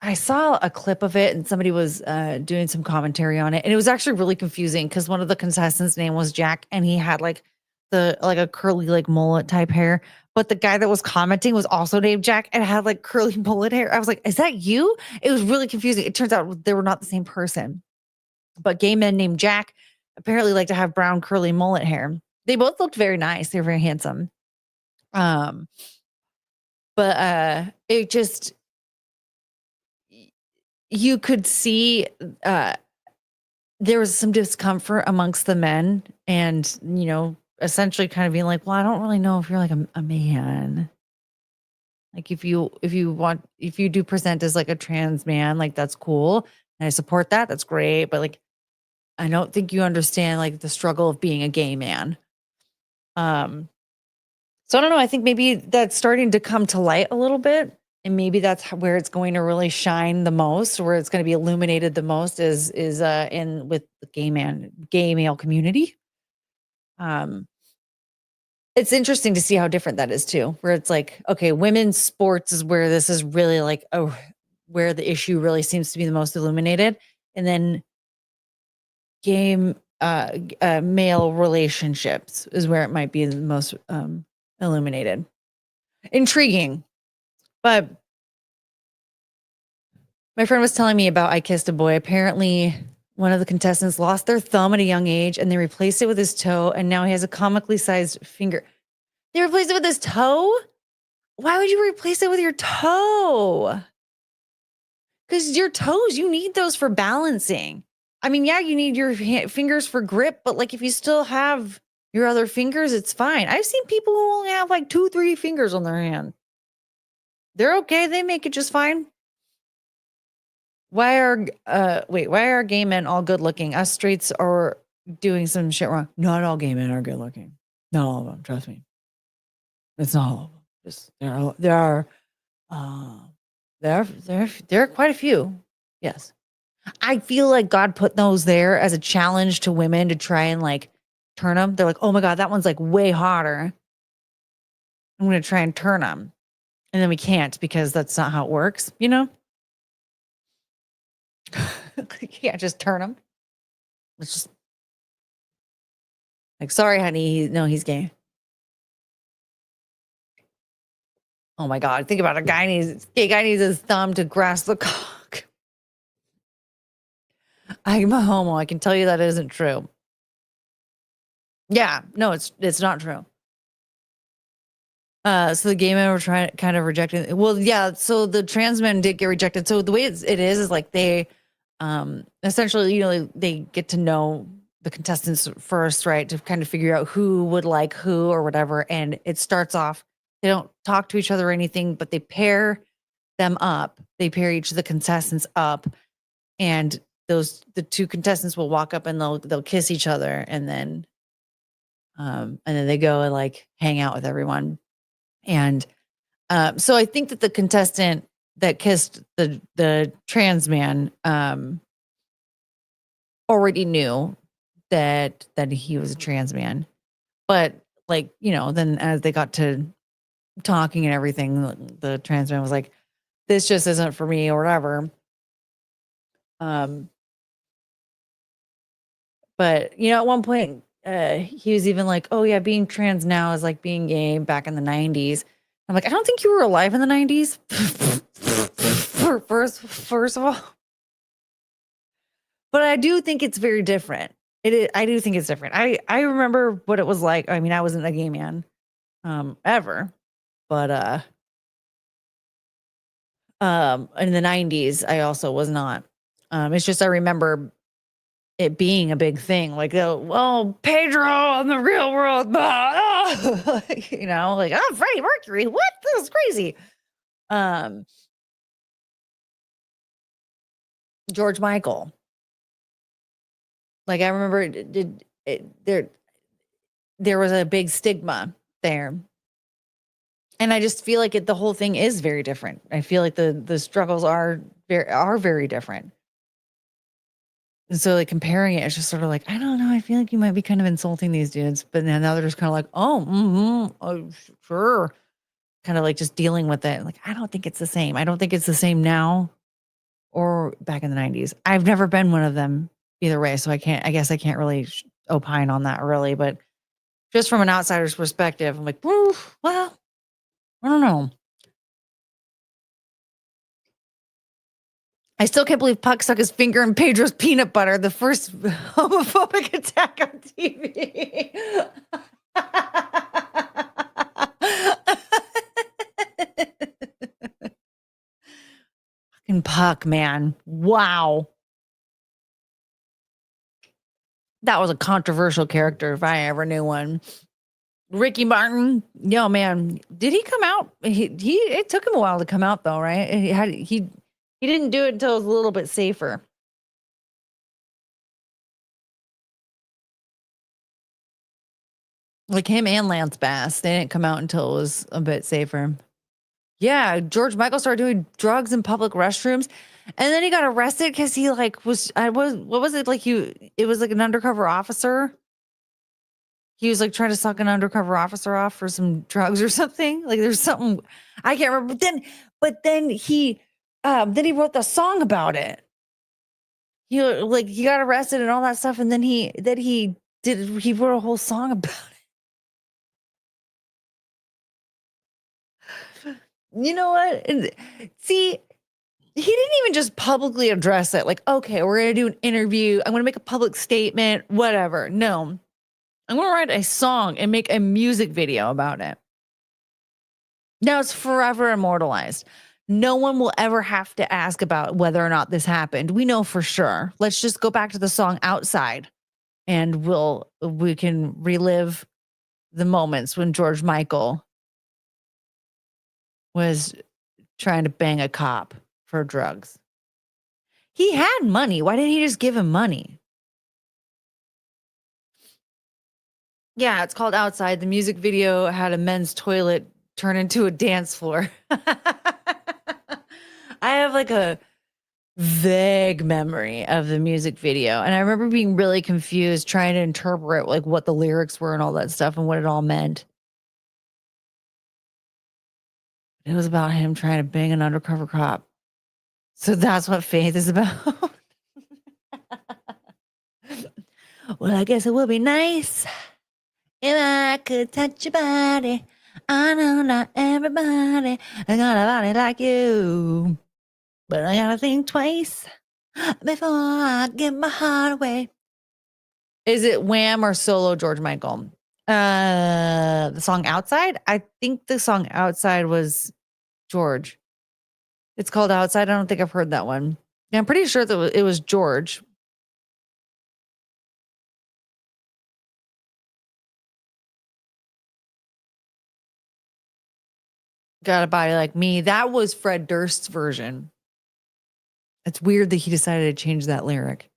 I saw a clip of it, and somebody was doing some commentary on it, and it was actually really confusing because one of the contestants' name was Jack, and he had like a curly like mullet type hair. But the guy that was commenting was also named Jack and had like curly mullet hair. I was like, "Is that you?" It was really confusing. It turns out they were not the same person. But gay men named Jack apparently like to have brown curly mullet hair. They both looked very nice. They're very handsome. But it just, you could see there was some discomfort amongst the men, and essentially kind of being like, well, I don't really know if you're like a man. Like if you do present as like a trans man, like that's cool. And I support that. That's great. But like, I don't think you understand like the struggle of being a gay man. So I don't know. I think maybe that's starting to come to light a little bit. And maybe that's where it's going to really shine the most, where it's going to be illuminated the most is in with the gay male community. It's interesting to see how different that is too, where it's like, okay, women's sports is where this is really like, where the issue really seems to be the most illuminated. And then male relationships is where it might be the most illuminated. Intriguing. But my friend was telling me about I Kissed a Boy. Apparently, one of the contestants lost their thumb at a young age, and they replaced it with his toe, and now he has a comically sized finger. They replaced it with his toe? Why would you replace it with your toe? Because your toes, you need those for balancing. I mean, yeah, you need your fingers for grip, but like if you still have your other fingers, it's fine. I've seen people who only have like 2-3 fingers on their hand. They're okay. They make it just fine. Why are gay men all good looking? Us straights are doing some shit wrong. Not all gay men are good looking. Not all of them. Trust me. It's not all of them. Just there are quite a few. Yes. I feel like God put those there as a challenge to women to try and like turn them. They're like, oh my God, that one's like way hotter. I'm going to try and turn them. And then we can't because that's not how it works, you know? You can't just turn them. It's just like, sorry, honey. No, he's gay. Oh my God. Think about it. Gay guy needs his thumb to grasp the cock. I'm a homo. I can tell you that isn't true. Yeah, no, it's not true. So the gay men were kind of rejecting. Well, yeah. So the trans men did get rejected. So the way it is like they, essentially, they get to know the contestants first, right? To kind of figure out who would like who or whatever. And it starts off, they don't talk to each other or anything, but they pair them up. They pair each of the contestants up, and the two contestants will walk up and they'll kiss each other, and then they go and like hang out with everyone. And so I think that the contestant that kissed the trans man already knew that he was a trans man, but like, you know, then as they got to talking and everything, the trans man was like, this just isn't for me or whatever. But you know, at one point he was even like, oh yeah, being trans now is like being gay back in the 90s. I'm like, I don't think you were alive in the 90s. First of all, but I do think it's very different. I do think it's different. I remember what it was like. I mean, I wasn't a gay man ever, but in the 90s I also was not. It's just I remember it being a big thing, like, oh, Pedro in the real world, you know, like, oh, Freddie Mercury, what? This is crazy. George Michael, like, I remember there was a big stigma there, and I just feel like the whole thing is very different. I feel like the struggles are very different. And so like comparing it, it's just sort of like, I don't know. I feel like you might be kind of insulting these dudes, but then now they're just kind of like, oh, sure. Kind of like just dealing with it. Like, I don't think it's the same. I don't think it's the same now or back in the 90s. I've never been one of them either way. So I guess I can't really opine on that really, but just from an outsider's perspective, I'm like, well, I don't know. I still can't believe Puck stuck his finger in Pedro's peanut butter, the first homophobic attack on TV. Fucking Puck, man. Wow. That was a controversial character if I ever knew one. Ricky Martin, yo, man, did he come out? It took him a while to come out though, right? He didn't do it until it was a little bit safer. Like him and Lance Bass, they didn't come out until it was a bit safer. Yeah, George Michael started doing drugs in public restrooms, and then he got arrested because he like what was it like? It was like an undercover officer. He was like trying to suck an undercover officer off for some drugs or something. Like there's something I can't remember. But then he wrote the song about it. He got arrested and all that stuff, and then he wrote a whole song about it. You know what? See, he didn't even just publicly address it. Like, okay, we're gonna do an interview. I'm gonna make a public statement. Whatever. No, I'm gonna write a song and make a music video about it. Now it's forever immortalized. No one will ever have to ask about whether or not this happened. We know for sure. Let's just go back to the song Outside, and we can relive the moments when George Michael was trying to bang a cop for drugs. He had money. Why didn't he just give him money? Yeah, it's called Outside. The music video had a men's toilet turn into a dance floor. I have like a vague memory of the music video, and I remember being really confused trying to interpret like what the lyrics were and all that stuff and what it all meant. It was about him trying to bang an undercover cop. So that's what Faith is about. Well, I guess it would be nice if I could touch your body. I know not everybody got a body like you, but I gotta think twice before I give my heart away. Is it Wham or solo George Michael? The song Outside? I think the song Outside was George. It's called Outside. I don't think I've heard that one. Yeah, I'm pretty sure that it was George. Got a body like me. That was Fred Durst's version. It's weird that he decided to change that lyric.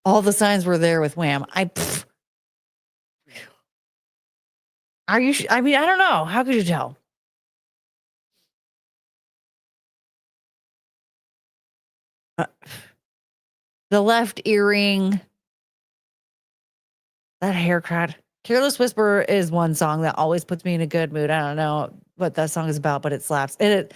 All the signs were there with Wham. Are you? I mean, I don't know. How could you tell? The left earring, that haircut. Careless Whisper is one song that always puts me in a good mood. I don't know what that song is about, but it slaps. And it.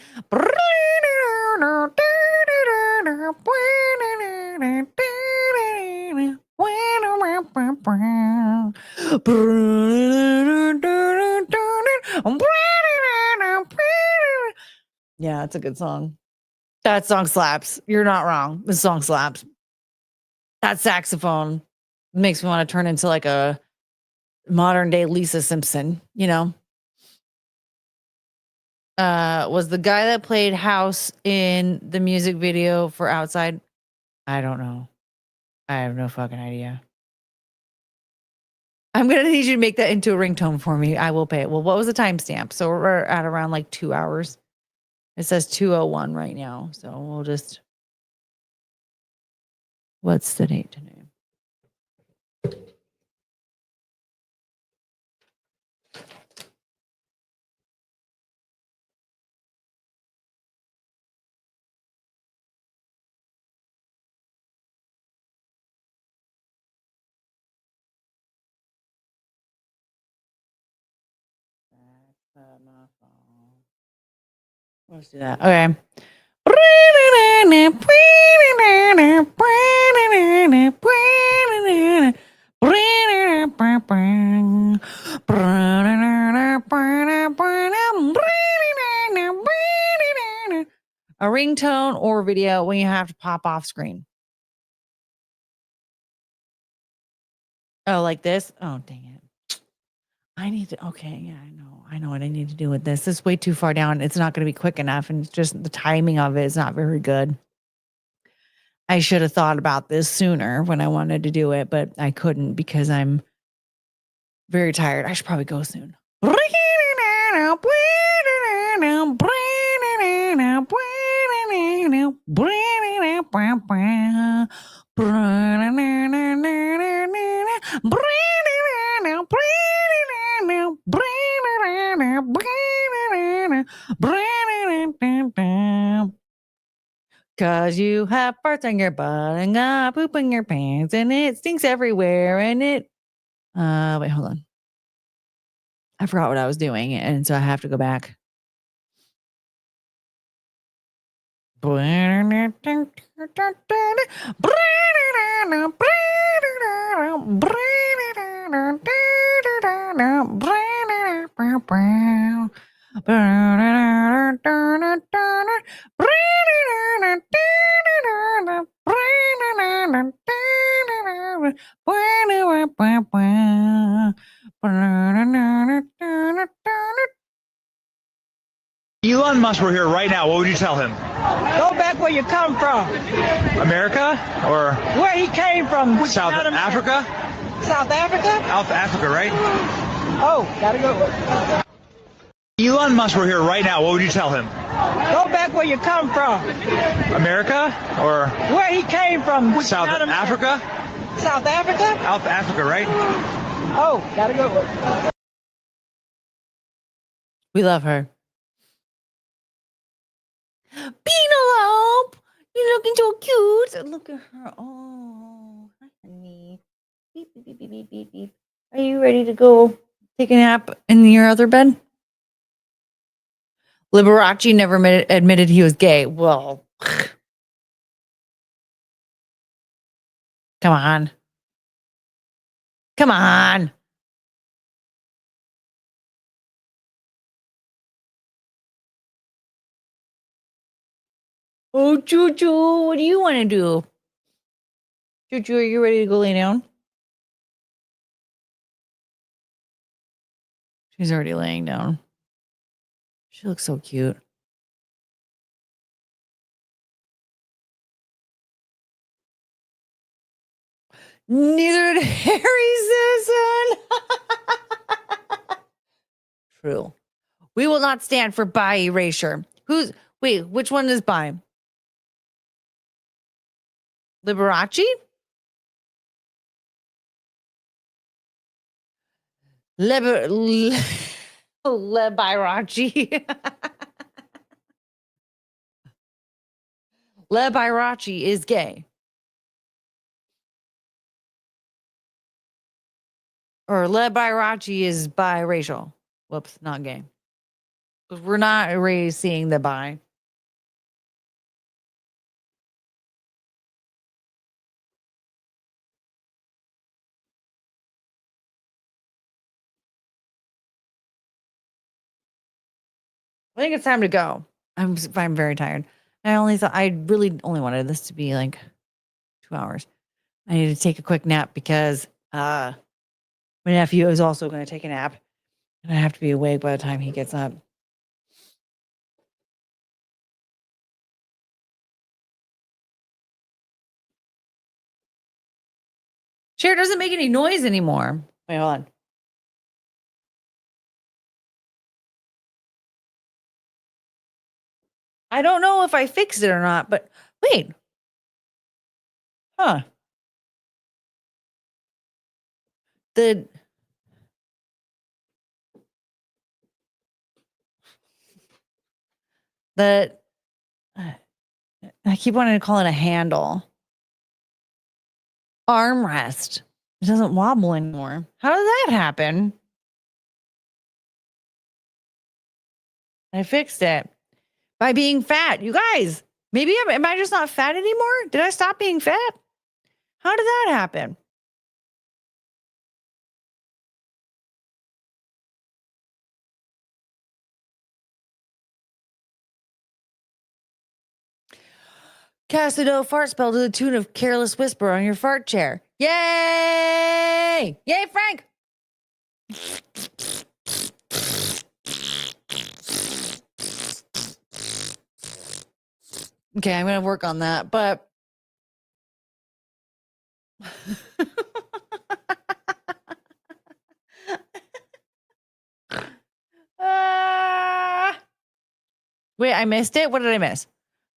Yeah, it's a good song. That song slaps. You're not wrong. This song slaps. That saxophone makes me want to turn into like a modern day Lisa Simpson, you know? Was the guy that played House in the music video for Outside? I don't know. I have no fucking idea. I'm going to need you to make that into a ringtone for me. I will pay it. Well, what was the timestamp? So we're at around like 2 hours. It says 2:01 right now. So we'll just. What's the date today? Let's do that. Okay. A ringtone or video when you have to pop off screen. Oh, like this? Oh, dang it. I need to, okay, yeah, I know what I need to do with this. This is way too far down. It's not going to be quick enough. And it's just the timing of it is not very good. I should have thought about this sooner when I wanted to do it, but I couldn't because I'm very tired. I should probably go soon. Cause you have farts on your butt and got poop in your pants and it stinks everywhere and it wait, hold on. I forgot what I was doing, and so I have to go back. Elon Musk were here right now, what would you tell him? Go back where you come from. America or Where he came from. Which South part of Africa? South Africa? South Africa, right? Oh, gotta go. Elon Musk were here right now, what would you tell him? Go back where you come from. America or Where he came from. Which South part of Africa? South Africa? South Africa, right? Oh, gotta go. We love her. Penelope, you're looking so cute. Look at her. Oh, hi, honey. Beep, beep, beep, beep, beep, beep, beep. Are you ready to go take a nap in your other bed? Liberace never admitted he was gay. Well, come on. Come on. Oh, Choo Choo, what do you want to do? Choo Choo, are you ready to go lay down? She's already laying down. She looks so cute. Neither did Harry Sisson. True. We will not stand for bi erasure. Wait, which one is bi? Liberace? Liberace. Liberace is gay. Or Liberace is biracial. Whoops, not gay. We're not really seeing the bi. I think it's time to go. I'm very tired. I really only wanted this to be like 2 hours. I need to take a quick nap because my nephew is also going to take a nap. And I have to be awake by the time he gets up. Chair doesn't make any noise anymore. Wait, hold on. I don't know if I fixed it or not, but wait. Huh. The I keep wanting to call it a handle. Armrest. It doesn't wobble anymore. How did that happen? I fixed it by being fat. You guys, maybe am I just not fat anymore? Did I stop being fat? How did that happen? Cassido fart spell to the tune of Careless Whisper on your fart chair. Yay! Yay, Frank! Okay, I'm going to work on that, but wait, I missed it. What did I miss?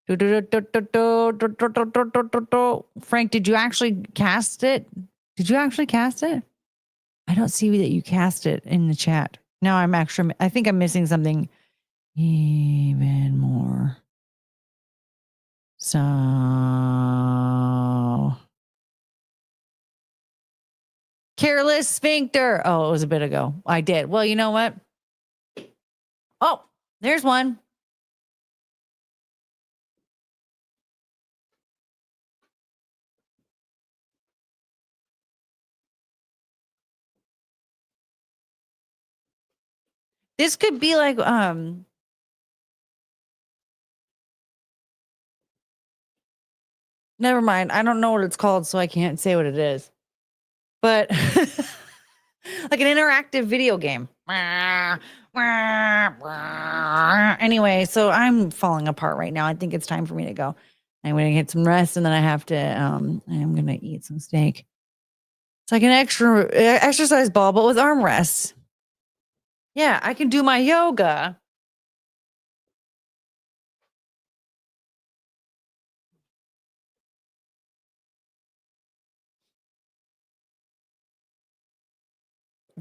Frank, did you actually cast it? Did you actually cast it? I don't see that you cast it in the chat. Now I think I'm missing something even more. So careless sphincter. Oh, it was a bit ago. I did. Well, you know what? Oh, there's one. This could be like never mind. I don't know what it's called, so I can't say what it is. But like an interactive video game. Anyway, so I'm falling apart right now. I think it's time for me to go. I'm going to get some rest, and then I have to I'm going to eat some steak. It's like an extra exercise ball, but with armrests. Yeah, I can do my yoga.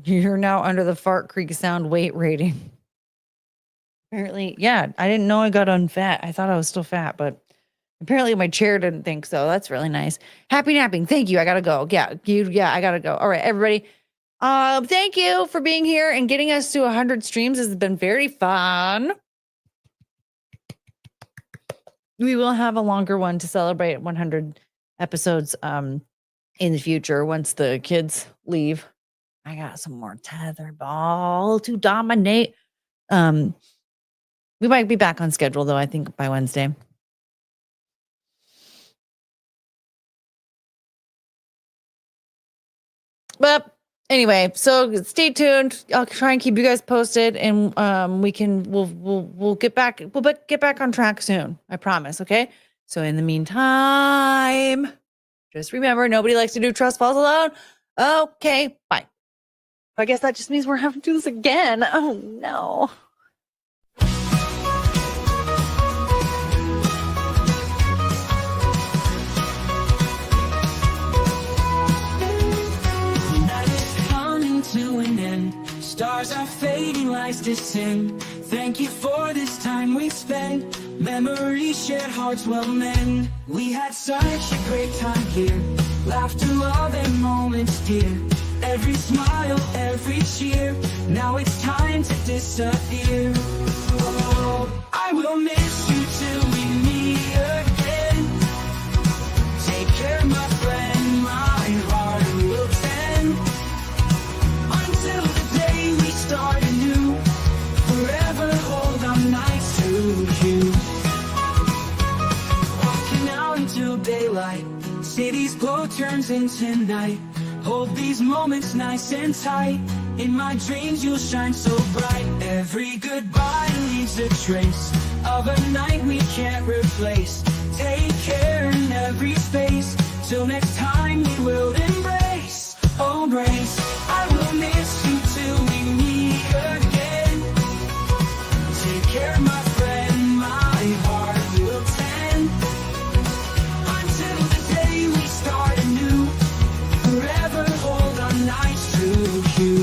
You're now under the Fart Creek Sound weight rating. Apparently, yeah, I didn't know I got unfat. I thought I was still fat, but apparently my chair didn't think so. That's really nice. Happy napping. Thank you. I gotta go. Yeah, I gotta go. All right, everybody. Thank you for being here and getting us to 100 streams. This has been very fun. We will have a longer one to celebrate 100 episodes in the future once the kids leave. I got some more tetherball to dominate. We might be back on schedule though, I think by Wednesday. But anyway, so stay tuned. I'll try and keep you guys posted, and we'll get back on track soon. I promise. Okay. So in the meantime, just remember, nobody likes to do trust falls alone. Okay. Bye. I guess that just means we're having to do this again. Oh no. Night is coming to an end. Stars are fading, lights descend. Thank you for this time we spent. Memories shared, hearts will mend. We had such a great time here. Laughter, love, and moments dear. Every smile, every cheer. Now it's time to disappear. Oh, I will miss you till we meet again. Take care, my friend, my heart will tend. Until the day we start anew. Forever hold our nights to you. Walking out into daylight. City's glow turns into night. Hold these moments nice and tight. In my dreams you'll shine so bright. Every goodbye leaves a trace of a night we can't replace. Take care in every space. Till next time we will embrace. Oh, embrace. I will miss you till we meet again. Take care, my friend, my heart will tend. Until the day we start anew. Forever hold our nights to you.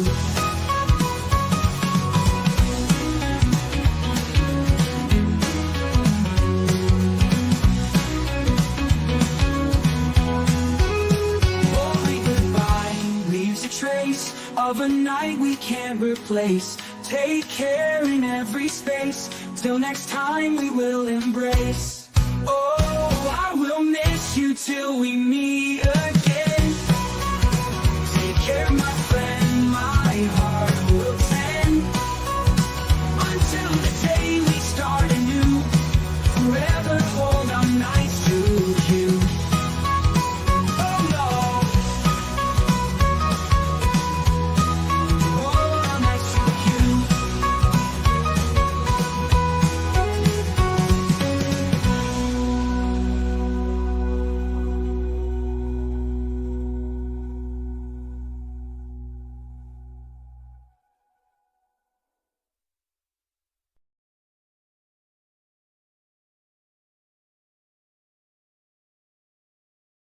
Every goodbye leaves a trace of a night we can't replace. Take care in every space. Till next time we will embrace. Oh, I will miss you till we meet